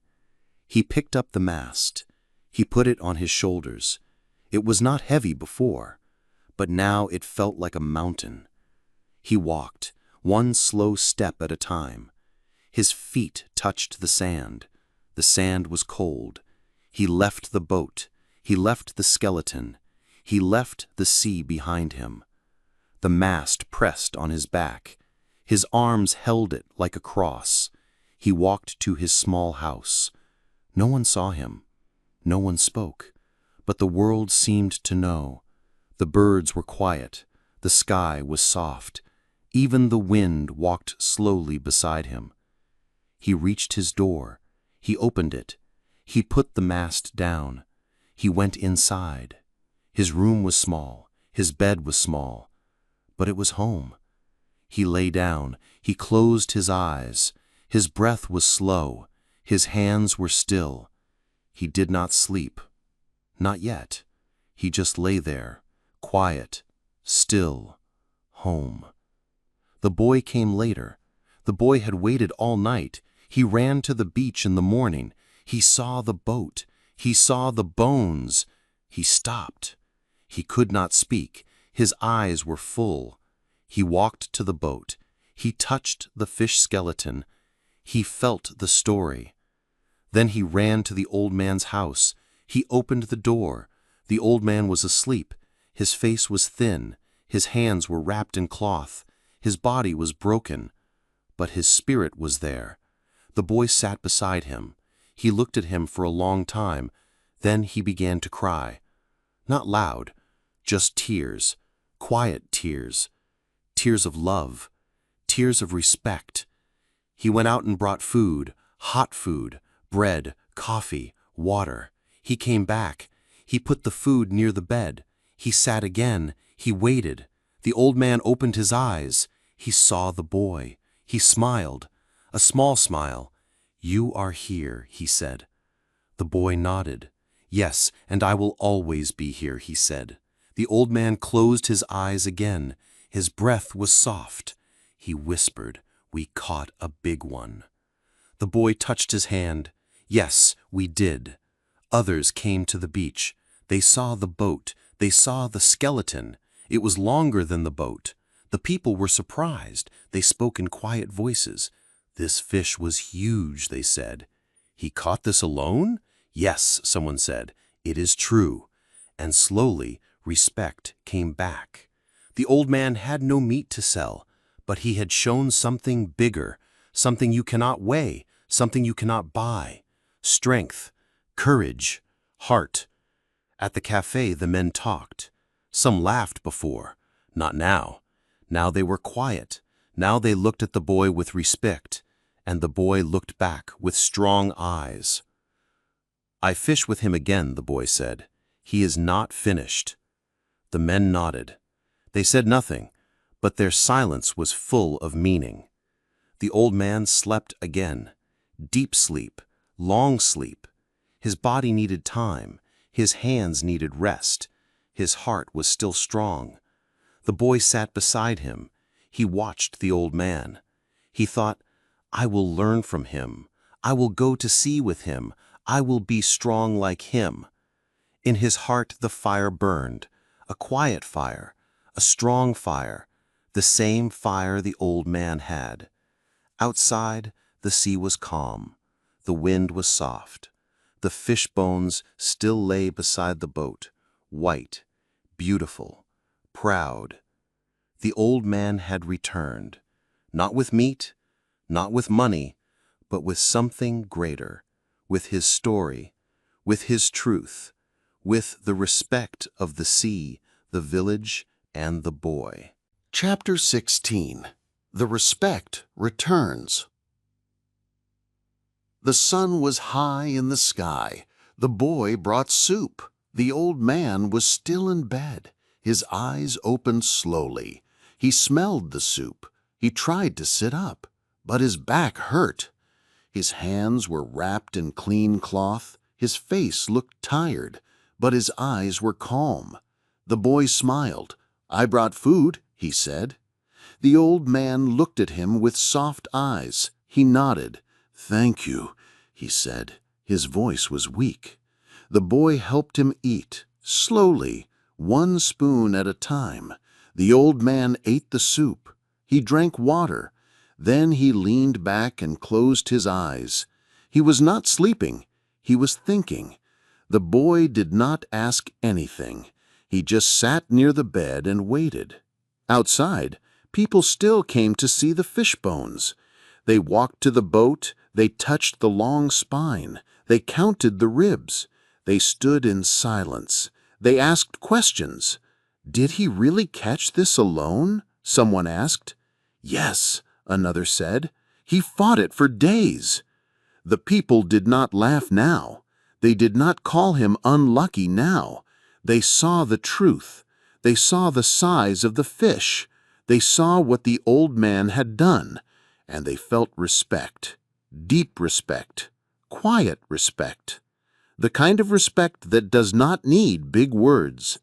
[SPEAKER 6] He picked up the mast. He put it on his shoulders. It was not heavy before, but now it felt like a mountain. He walked, one slow step at a time. His feet touched the sand. The sand was cold. He left the boat. He left the skeleton. He left the sea behind him. The mast pressed on his back. His arms held it like a cross. He walked to his small house. No one saw him. No one spoke. But the world seemed to know. The birds were quiet. The sky was soft. Even the wind walked slowly beside him. He reached his door. He opened it. He put the mast down. He went inside. His room was small. His bed was small. But it was home. He lay down. He closed his eyes. His breath was slow. His hands were still. He did not sleep. Not yet. He just lay there, quiet, still, home. The boy came later. The boy had waited all night. He ran to the beach in the morning. He saw the boat. He saw the bones. He stopped. He could not speak. His eyes were full. He walked to the boat. He touched the fish skeleton. He felt the story. Then he ran to the old man's house. He opened the door. The old man was asleep. His face was thin. His hands were wrapped in cloth. His body was broken. But his spirit was there. The boy sat beside him. He looked at him for a long time. Then he began to cry. Not loud, just tears, quiet tears, tears of love, tears of respect. He went out and brought food, hot food, bread, coffee, water. He came back. He put the food near the bed. He sat again. He waited. The old man opened his eyes. He saw the boy. He smiled, a small smile. "You are here," he said. The boy nodded. "Yes, and I will always be here," he said. The old man closed his eyes again. His breath was soft. He whispered, "We caught a big one." The boy touched his hand. "Yes, we did." Others came to the beach. They saw the boat. They saw the skeleton. It was longer than the boat. The people were surprised. They spoke in quiet voices. "This fish was huge," they said. "He caught this alone?" "Yes," someone said. "It is true." And slowly, respect came back. The old man had no meat to sell, but he had shown something bigger, something you cannot weigh, something you cannot buy. Strength, courage, heart. At the cafe, the men talked. Some laughed before, not now. Now they were quiet. Now they looked at the boy with respect, and the boy looked back with strong eyes. "I fish with him again," the boy said. "He is not finished." The men nodded. They said nothing, but their silence was full of meaning. The old man slept again. Deep sleep, long sleep. His body needed time. His hands needed rest. His heart was still strong. The boy sat beside him. He watched the old man. He thought, "I will learn from him. I will go to sea with him. I will be strong like him." In his heart the fire burned, a quiet fire, a strong fire, the same fire the old man had. Outside, the sea was calm. The wind was soft. The fish bones still lay beside the boat, white, beautiful, proud. The old man had returned, not with meat, not with money, but with something greater, with his story, with his truth, with the respect of the sea, the village, and the boy.
[SPEAKER 3] Chapter 16. The Respect Returns. The sun was high in the sky. The boy brought soup. The old man was still in bed, his eyes opened slowly. He smelled the soup. He tried to sit up, but his back hurt. His hands were wrapped in clean cloth. His face looked tired, but his eyes were calm. The boy smiled. "I brought food," he said. The old man looked at him with soft eyes. He nodded. "Thank you," he said. His voice was weak. The boy helped him eat, slowly, one spoon at a time. The old man ate the soup. He drank water. Then he leaned back and closed his eyes. He was not sleeping. He was thinking. The boy did not ask anything. He just sat near the bed and waited. Outside, people still came to see the fish bones. They walked to the boat. They touched the long spine. They counted the ribs. They stood in silence. They asked questions. "Did he really catch this alone?" someone asked. "Yes," another said. "He fought it for days." The people did not laugh now. They did not call him unlucky now. They saw the truth. They saw the size of the fish. They saw what the old man had done, and they felt respect, deep respect, quiet respect, the kind of respect that does not need big words.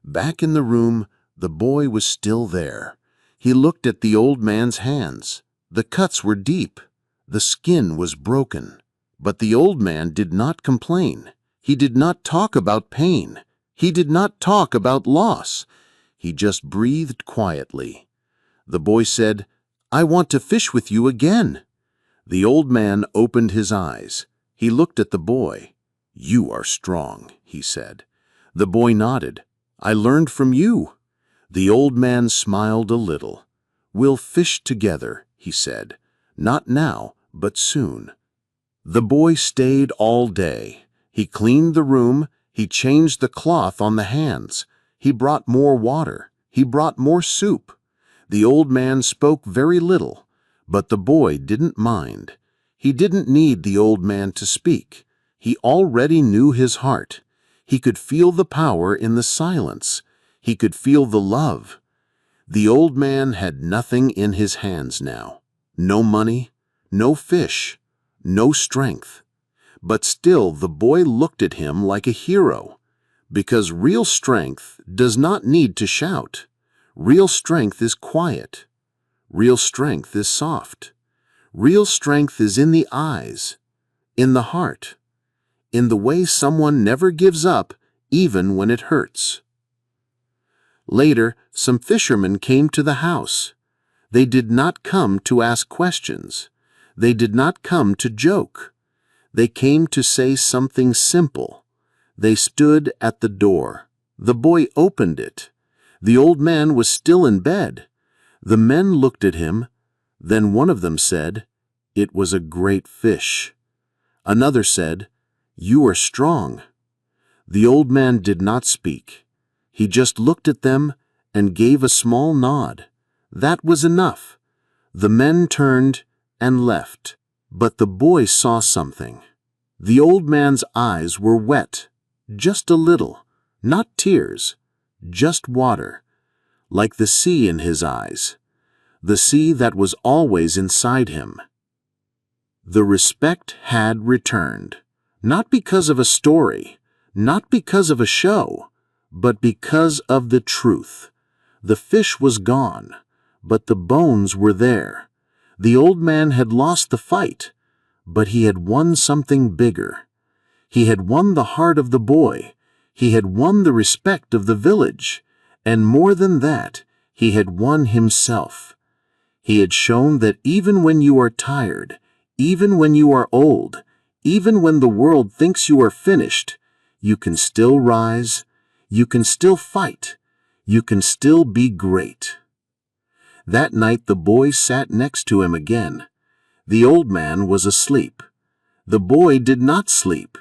[SPEAKER 3] Back in the room, the boy was still there. He looked at the old man's hands. The cuts were deep. The skin was broken. But the old man did not complain. He did not talk about pain. He did not talk about loss. He just breathed quietly. The boy said, "I want to fish with you again." The old man opened his eyes. He looked at the boy. "You are strong," he said. The boy nodded. "I learned from you." The old man smiled a little. "We'll fish together," he said. "Not now, but soon." The boy stayed all day. He cleaned the room. He changed the cloth on the hands. He brought more water. He brought more soup. The old man spoke very little, but the boy didn't mind. He didn't need the old man to speak. He already knew his heart. He could feel the power in the silence. He could feel the love. The old man had nothing in his hands now. No money, no fish, no strength. But still the boy looked at him like a hero, because real strength does not need to shout. Real strength is quiet. Real strength is soft. Real strength is in the eyes, in the heart, in the way someone never gives up even when it hurts. Later, some fishermen came to the house. They did not come to ask questions. They did not come to joke. They came to say something simple. They stood at the door. The boy opened it. The old man was still in bed. The men looked at him. Then one of them said, "It was a great fish." Another said, "You are strong." The old man did not speak. He just looked at them and gave a small nod. That was enough. The men turned and left. But the boy saw something. The old man's eyes were wet, just a little, not tears, just water, like the sea in his eyes, the sea that was always inside him. The respect had returned, not because of a story, not because of a show, but because of the truth. The fish was gone, but the bones were there. The old man had lost the fight, but he had won something bigger. He had won the heart of the boy. He had won the respect of the village. And more than that, he had won himself. He had shown that even when you are tired, even when you are old, even when the world thinks you are finished, you can still rise, you can still fight, you can still be great. That night the boy sat next to him again. The old man was asleep. The boy did not sleep.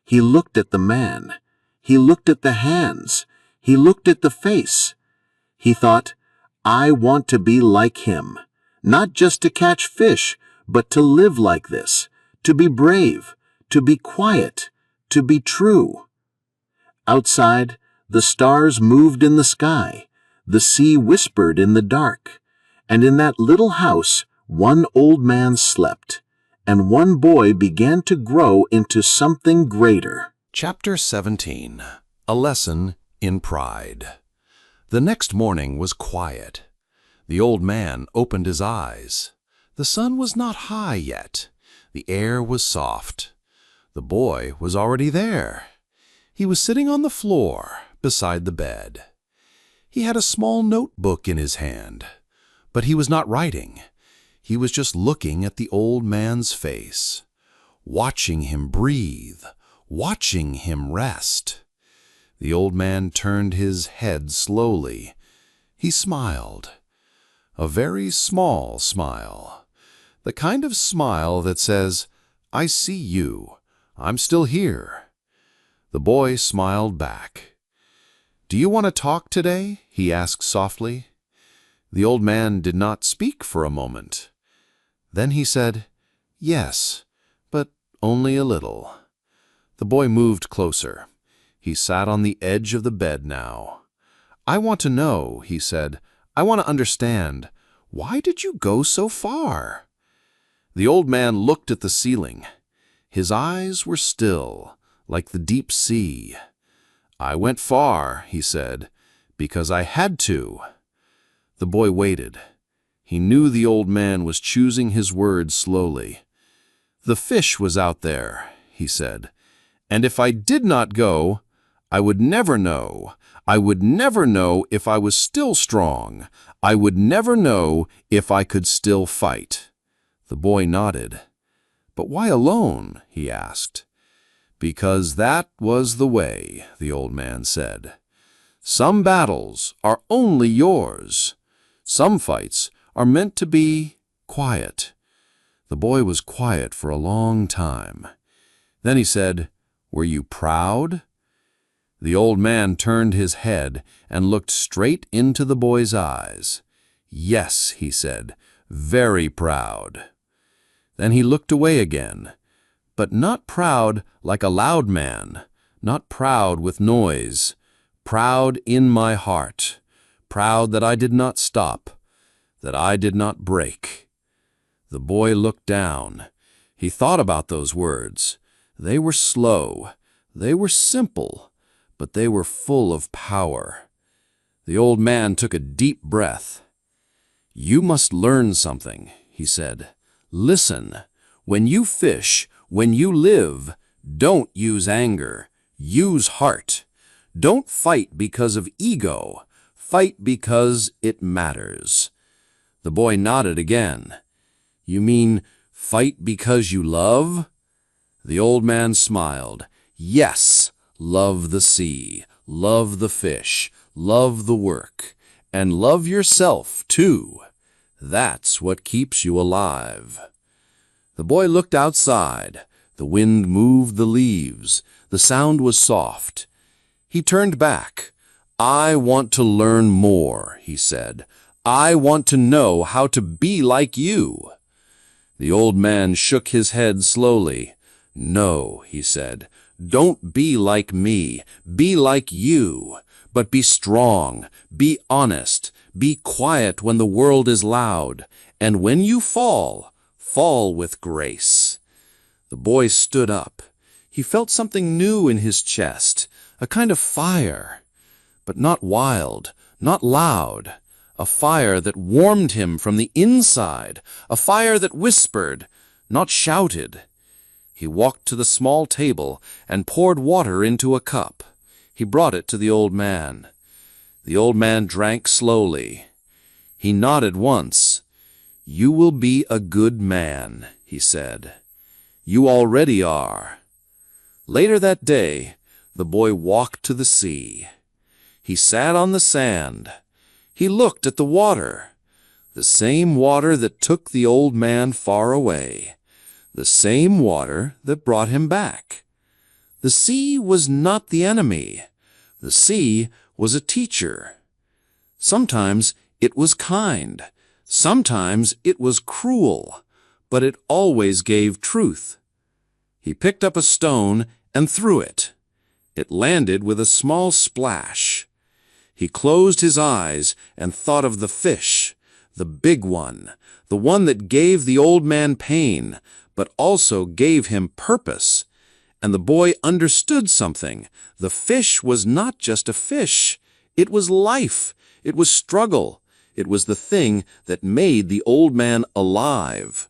[SPEAKER 3] He looked at the man. He looked at the hands. He looked at the face. He thought, "I want to be like him, not just to catch fish, but to live like this, to be brave, to be quiet, to be true." Outside, the stars moved in the sky. The sea whispered in the dark.
[SPEAKER 4] And in that little house, one old man slept, and one boy began to grow into something greater.
[SPEAKER 5] Chapter 17. A Lesson in Pride. The next morning was quiet. The old man opened his eyes. The sun was not high yet. The air was soft. The boy was already there. He was sitting on the floor beside the bed. He had a small notebook in his hand, but he was not writing. He was just looking at the old man's face, watching him breathe, watching him rest. The old man turned his head slowly. He smiled. A very small smile. The kind of smile that says, "I see you. I'm still here." The boy smiled back. "Do you want to talk today?" he asked softly. The old man did not speak for a moment. Then he said, "Yes, but only a little." The boy moved closer. He sat on the edge of the bed now. "I want to know," he said. "I want to understand. Why did you go so far?" The old man looked at the ceiling. His eyes were still, like the deep sea. "I went far," he said, "because I had to." The boy waited. He knew the old man was choosing his words slowly. "The fish was out there," he said, "and if I did not go, I would never know. I would never know if I was still strong. I would never know if I could still fight." The boy nodded. "But why alone?" he asked. "Because that was the way," the old man said. "Some battles are only yours. Some fights are meant to be quiet." The boy was quiet for a long time. Then he said, "Were you proud?" The old man turned his head and looked straight into the boy's eyes. "Yes," he said, "very proud." Then he looked away again, but not proud like a loud man, not proud with noise, proud in my heart, proud that I did not stop, that I did not break. The boy looked down. He thought about those words. They were slow, they were simple, but they were full of power. The old man took a deep breath. "You must learn something," he said. "Listen. When you fish, when you live, don't use anger. Use heart. Don't fight because of ego. Fight because it matters." The boy nodded again. "You mean fight because you love?" The old man smiled. "Yes, love the sea, love the fish, love the work, and love yourself too. That's what keeps you alive." The boy looked outside. The wind moved the leaves. The sound was soft. He turned back. "I want to learn more," he said. "I want to know how to be like you." The old man shook his head slowly. "No," he said. "Don't be like me. Be like you. But be strong. Be honest. Be quiet when the world is loud. And when you fall, fall with grace." The boy stood up. He felt something new in his chest, a kind of fire, but not wild, not loud, a fire that warmed him from the inside, a fire that whispered, not shouted. He walked to the small table and poured water into a cup. He brought it to the old man. The old man drank slowly. He nodded once. "You will be a good man," he said. "You already are." Later that day, the boy walked to the sea. He sat on the sand. He looked at the water, the same water that took the old man far away, the same water that brought him back. The sea was not the enemy. The sea was a teacher. Sometimes it was kind. Sometimes it was cruel, but it always gave truth. He picked up a stone and threw it. It landed with a small splash. He closed his eyes and thought of the fish,
[SPEAKER 2] the big one, the one that gave the old man pain, but also gave him purpose. And the boy understood something. The fish was not just a fish. It was life. It was struggle. It was the thing that made the old man alive.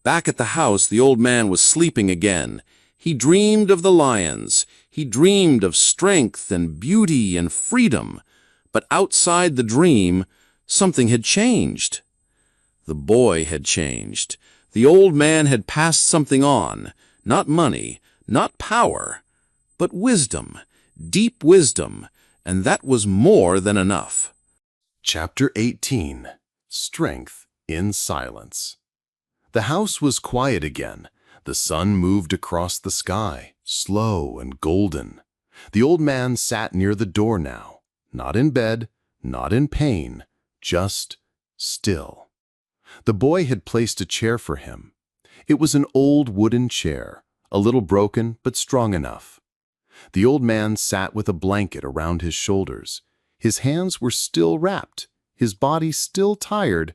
[SPEAKER 2] Back at the house, the old man was sleeping again. He dreamed of the lions. He dreamed of strength and beauty and freedom. But outside the dream, something had changed. The boy had changed. The old man had passed something on. Not money, not power, but wisdom, deep wisdom, and that was more than enough.
[SPEAKER 1] Chapter 18. Strength in Silence. The house was quiet again. The sun moved across the sky, slow and golden. The old man sat near the door now, not in bed, not in pain, just still. The boy had placed a chair for him. It was an old wooden chair, a little broken but strong enough. The old man sat with a blanket around his shoulders. His hands were still wrapped, his body still tired,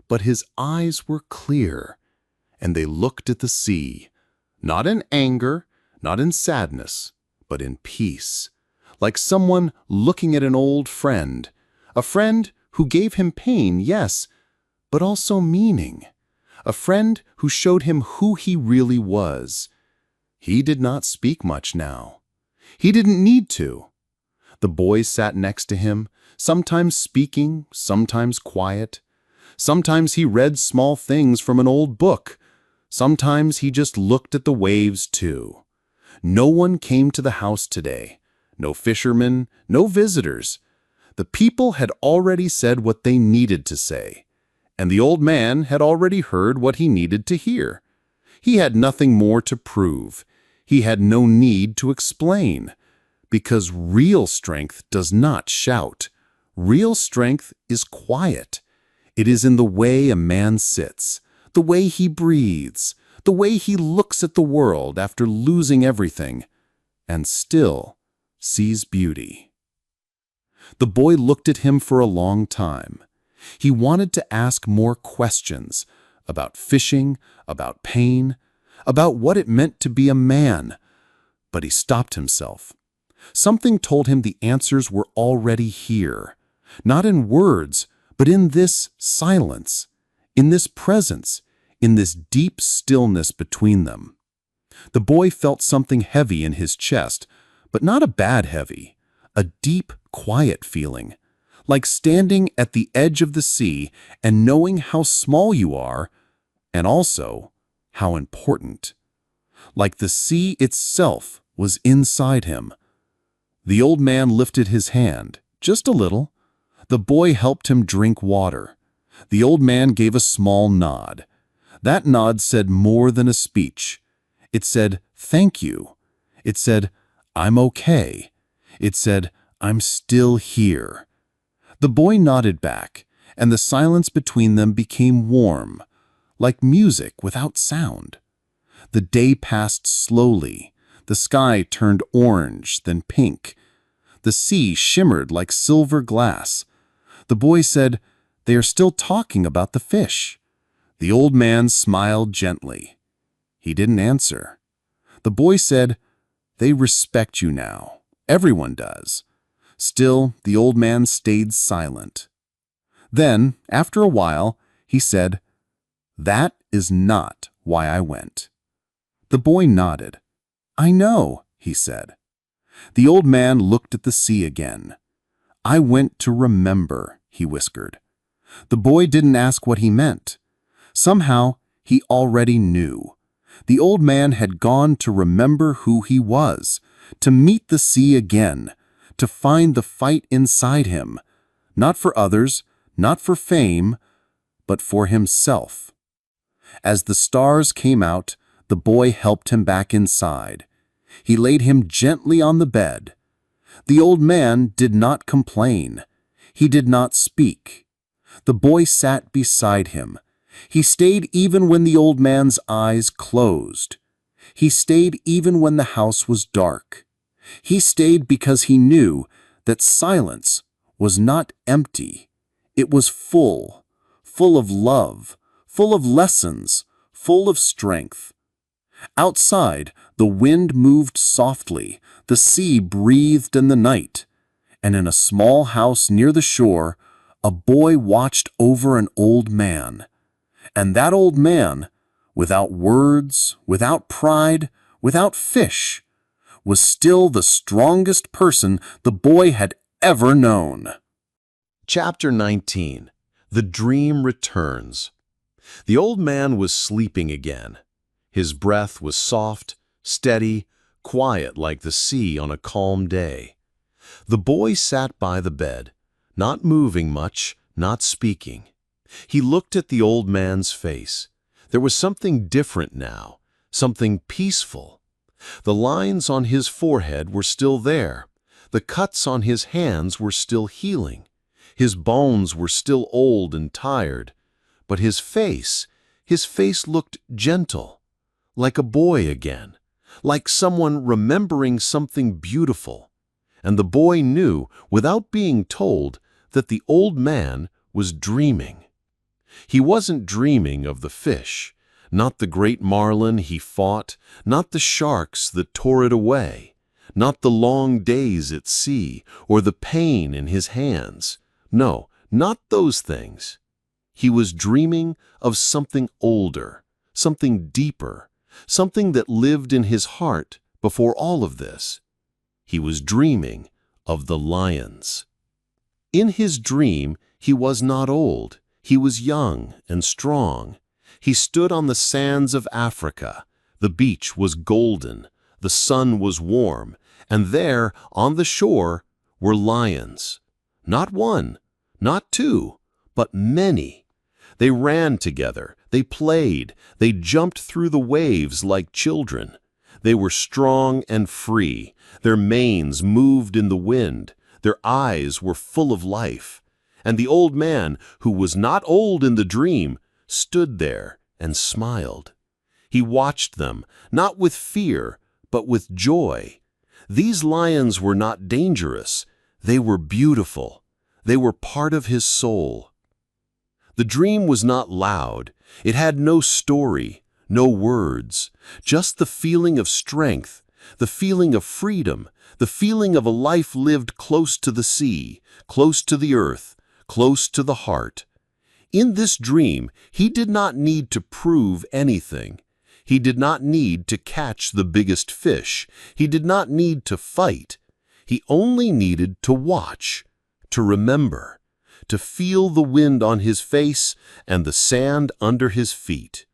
[SPEAKER 1] but his eyes were clear, and they looked at the sea, not in anger, not in sadness, but in peace, like someone looking at an old friend, a friend who gave him pain, yes, but also meaning, a friend who showed him who he really was. He did not speak much now. He didn't need to. The boy sat next to him, sometimes speaking, sometimes quiet. Sometimes he read small things from an old book. Sometimes he just looked at the waves too. No one came to the house today. No fishermen, no visitors. The people had already said what they needed to say, and the old man had already heard what he needed to hear. He had nothing more to prove. He had no need to explain, because real strength does not shout. Real strength is quiet. It is in the way a man sits, the way he breathes, the way he looks at the world after losing everything, and still sees beauty. The boy looked at him for a long time. He wanted to ask more questions about fishing, about pain, about what it meant to be a man, but he stopped himself. Something told him the answers were already here, not in words, but in this silence, in this presence, in this deep stillness between them. The boy felt something heavy in his chest, but not a bad heavy, a deep, quiet feeling, like standing at the edge of the sea and knowing how small you are, and also how important. Like the sea itself was inside him. The old man lifted his hand, just a little. The boy helped him drink water. The old man gave a small nod. That nod said more than a speech. It said, "Thank you." It said, "I'm okay." It said, "I'm still here." The boy nodded back, and the silence between them became warm, like music without sound. The day passed slowly. The sky turned orange, then pink. The sea shimmered like silver glass. The boy said, "They are still talking about the fish." The old man smiled gently. He didn't answer. The boy said, "They respect you now. Everyone does." Still, the old man stayed silent. Then, after a while, he said, "That is not why I went." The boy nodded. "I know," he said. The old man looked at the sea again. "I went to remember," he whispered. The boy didn't ask what he meant. Somehow, he already knew. The old man had gone to remember who he was, to meet the sea again, to find the fight inside him, not for others, not for fame, but for himself. As the stars came out, the boy helped him back inside. He laid him gently on the bed. The old man did not complain. He did not speak. The boy sat beside him. He stayed even when the old man's eyes closed. He stayed even when the house was dark. He stayed because he knew that silence was not empty. It was full,
[SPEAKER 2] full of love, full of lessons, full of strength. Outside, the wind moved softly, the sea breathed in the night, and in a small house near the shore, a boy watched over an old man. And that old man, without words, without pride, without fish, was still the strongest person the boy had ever known.
[SPEAKER 5] Chapter 19. The Dream Returns. The old man was sleeping again. His breath was soft, steady, quiet like the sea on a calm day. The boy sat by the bed, not moving much, not speaking. He looked at the old man's face. There was something different now, something peaceful. The lines on his forehead were still there. The cuts on his hands were still healing. His bones were still old and tired. But his face looked gentle, like a boy again, like someone remembering something beautiful. And the boy knew, without being told, that the old man was dreaming. He wasn't dreaming of the fish, not the great marlin he fought, not the sharks that tore it away, not the long days at sea or the pain in his hands. No, not those things. He was dreaming of something older, something deeper, something that lived in his heart before all of this. He was dreaming of the lions. In his dream, he was not old. He was young and strong. He stood on the sands of Africa. The beach was golden. The sun was warm. And there, on the shore, were lions. Not one, not two, but many. They ran together. They played. They jumped through the waves like children. They were strong and free. Their manes moved in the wind. Their eyes were full of life. And the old man, who was not old in the dream, stood there and smiled. He watched them, not with fear, but with joy. These lions were not dangerous. They were beautiful. They were part of his soul. The dream was not loud. It had no story, no words, just the feeling of strength, the feeling of freedom, the feeling of a life lived close to the sea, close to the earth, close to the heart. In this dream, he did not need to prove anything. He did not need to catch the biggest fish. He did not need to fight. He only needed to watch, to remember, to feel the wind on his face and the sand under his feet.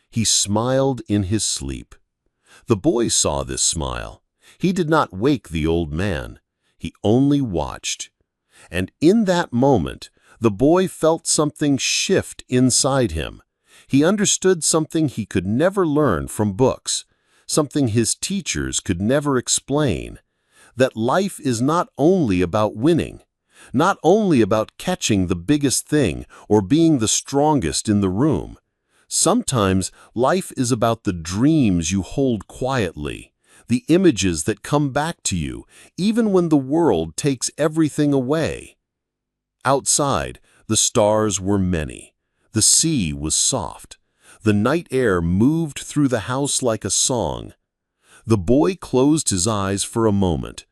[SPEAKER 5] He smiled in his sleep. The boy saw this smile. He did not wake the old man. He only watched. And in that moment, the boy felt something shift inside him. He understood something he could never learn from books, something his teachers could never explain, that life is not only about winning, not only about catching the biggest thing or being the strongest in the room. Sometimes life is about the dreams you hold quietly, the images that come back to you even when the world takes everything away. Outside, the stars were many. The sea was soft. The night air moved through the house like a song. The boy closed his eyes for a moment.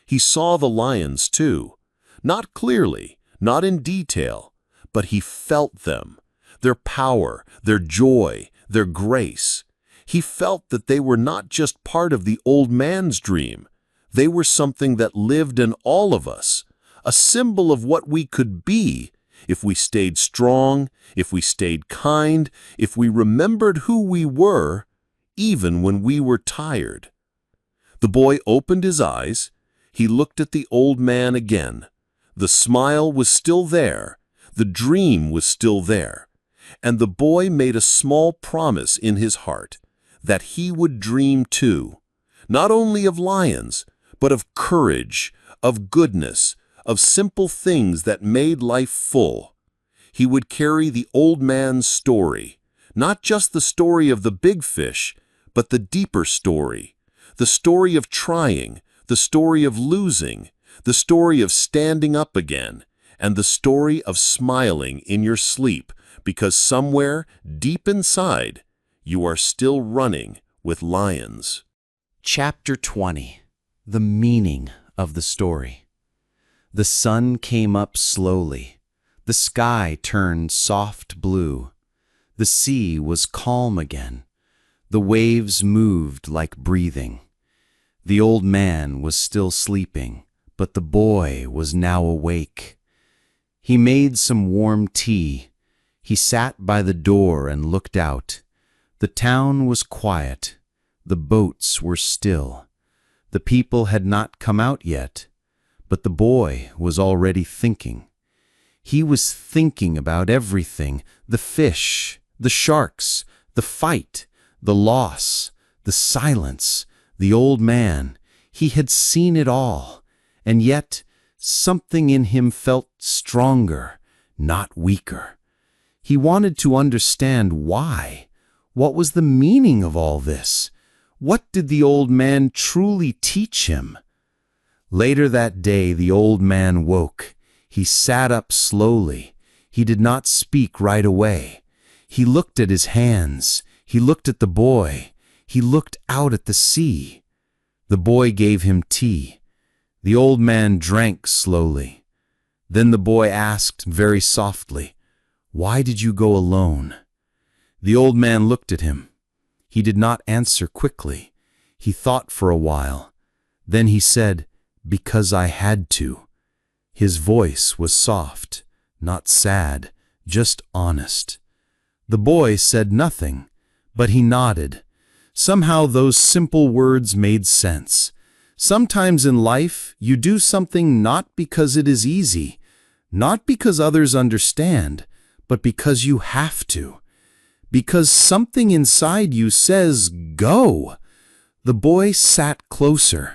[SPEAKER 5] He saw the lions too. Not clearly, not in detail, but he felt them, their power, their joy, their grace. He felt that they were not just part of the old man's dream. They were something that lived in all of us, a symbol of what we could be if we stayed strong, if we stayed kind, if we remembered who we were, even when we were tired. The boy opened his eyes. He looked at the old man again. The smile was still there. The dream was still there. And the boy made a small promise in his heart that he would dream too, not only of lions, but of courage, of goodness, of simple things that made life full. He would carry the old man's story, not just the story of the big fish, but the deeper story, the story of trying, the story of losing, the story of standing up again, and the story of smiling in your sleep
[SPEAKER 1] because somewhere deep inside, you are still running with lions.
[SPEAKER 6] Chapter 20. The meaning of the story. The sun came up slowly. The sky turned soft blue. The sea was calm again. The waves moved like breathing. The old man was still sleeping, but the boy was now awake. He made some warm tea. He sat by the door and looked out. The town was quiet. The boats were still. The people had not come out yet, but the boy was already thinking. He was thinking about everything: the fish, the sharks, the fight, the loss, the silence, the old man. He had seen it all, and yet something in him felt stronger, not weaker. He wanted to understand why. What was the meaning of all this? What did the old man truly teach him? Later that day, the old man woke. He sat up slowly. He did not speak right away. He looked at his hands. He looked at the boy. He looked out at the sea. The boy gave him tea. The old man drank slowly. Then the boy asked very softly, "Why did you go alone?" The old man looked at him. He did not answer quickly. He thought for a while. Then he said, "Because I had to." His voice was soft, not sad, just honest. The boy said nothing, but he nodded. Somehow those simple words made sense. Sometimes in life, you do something not because it is easy, not because others understand, but because you have to. Because something inside you says, "Go." The boy sat closer.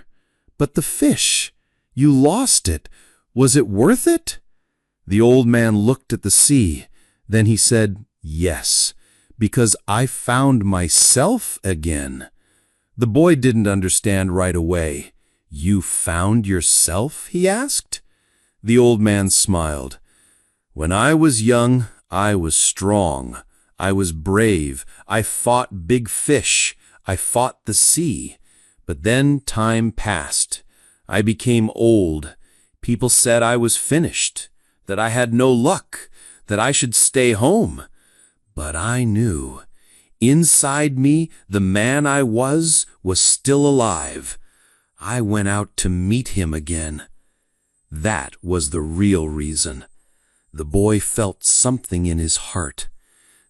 [SPEAKER 6] "But the fish, you lost it. Was it worth it?" The old man looked at the sea. Then he said, "Yes, because I found myself again." The boy didn't understand right away. "You found yourself?" he asked. The old man smiled. "When I was young, I was strong. I was brave. I fought big fish. I fought the sea. But then time passed. I became old. People said I was finished, that I had no luck, that I should stay home. But I knew. Inside me, the man I was still alive. I went out to meet him again. That was the real reason." The boy felt something in his heart.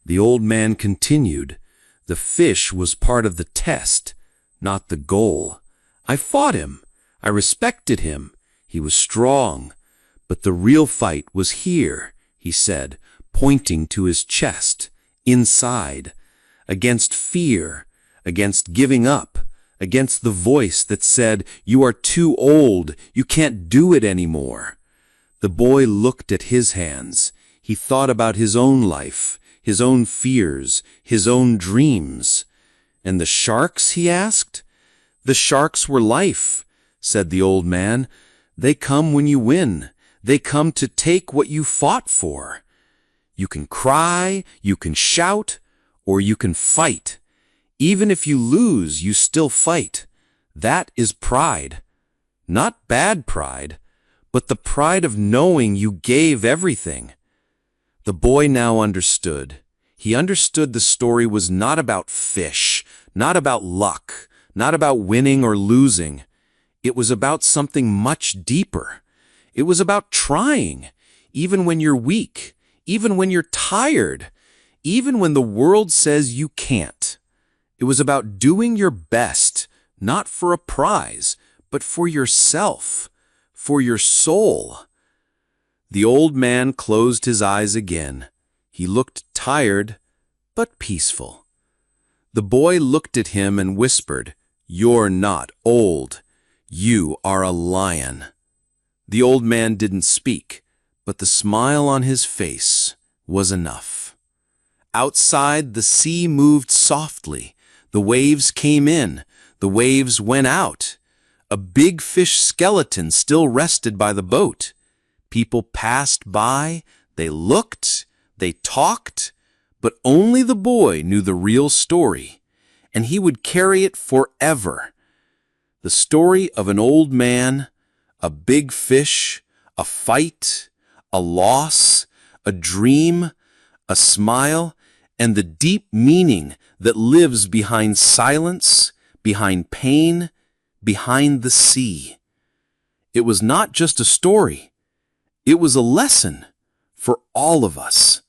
[SPEAKER 6] The old man continued, "The fish was part of the test, not the goal. I fought him. I respected him. He was strong. But the real fight was here," he said, pointing to his chest, inside, against fear, against giving up, against the voice that said, "You are too old. You can't do it anymore." The boy looked at his hands. He thought about his own life, his own fears, his own dreams. "And the sharks?" he asked. "The sharks were life," said the old man. "They come when you win. They come to take what you fought for. You can cry, you can shout, or you can fight. Even if you lose, you still fight. That is pride. Not bad pride, but the pride of knowing you gave everything." The boy now understood. He understood the story was not about fish, not about luck, not about winning or losing. It was about something much deeper. It was about trying, even when you're weak, even when you're tired, even when the world says you can't. It was about doing your best, not for a prize, but for yourself, for your soul. The old man closed his eyes again. He looked tired, but peaceful. The boy looked at him and whispered, "You're not old. You are a lion." The old man didn't speak, but the smile on his face was enough. Outside, the sea moved softly. The waves came in. The waves went out. A big fish skeleton still rested by the boat. People passed by, they looked, they talked, But only the boy knew the real story, and he would carry it forever. The story of an old man, a big fish, a fight, a loss, a dream, a smile, and the deep meaning that lives behind silence, behind pain, behind the sea. It was not just a story. It was a lesson for all of us.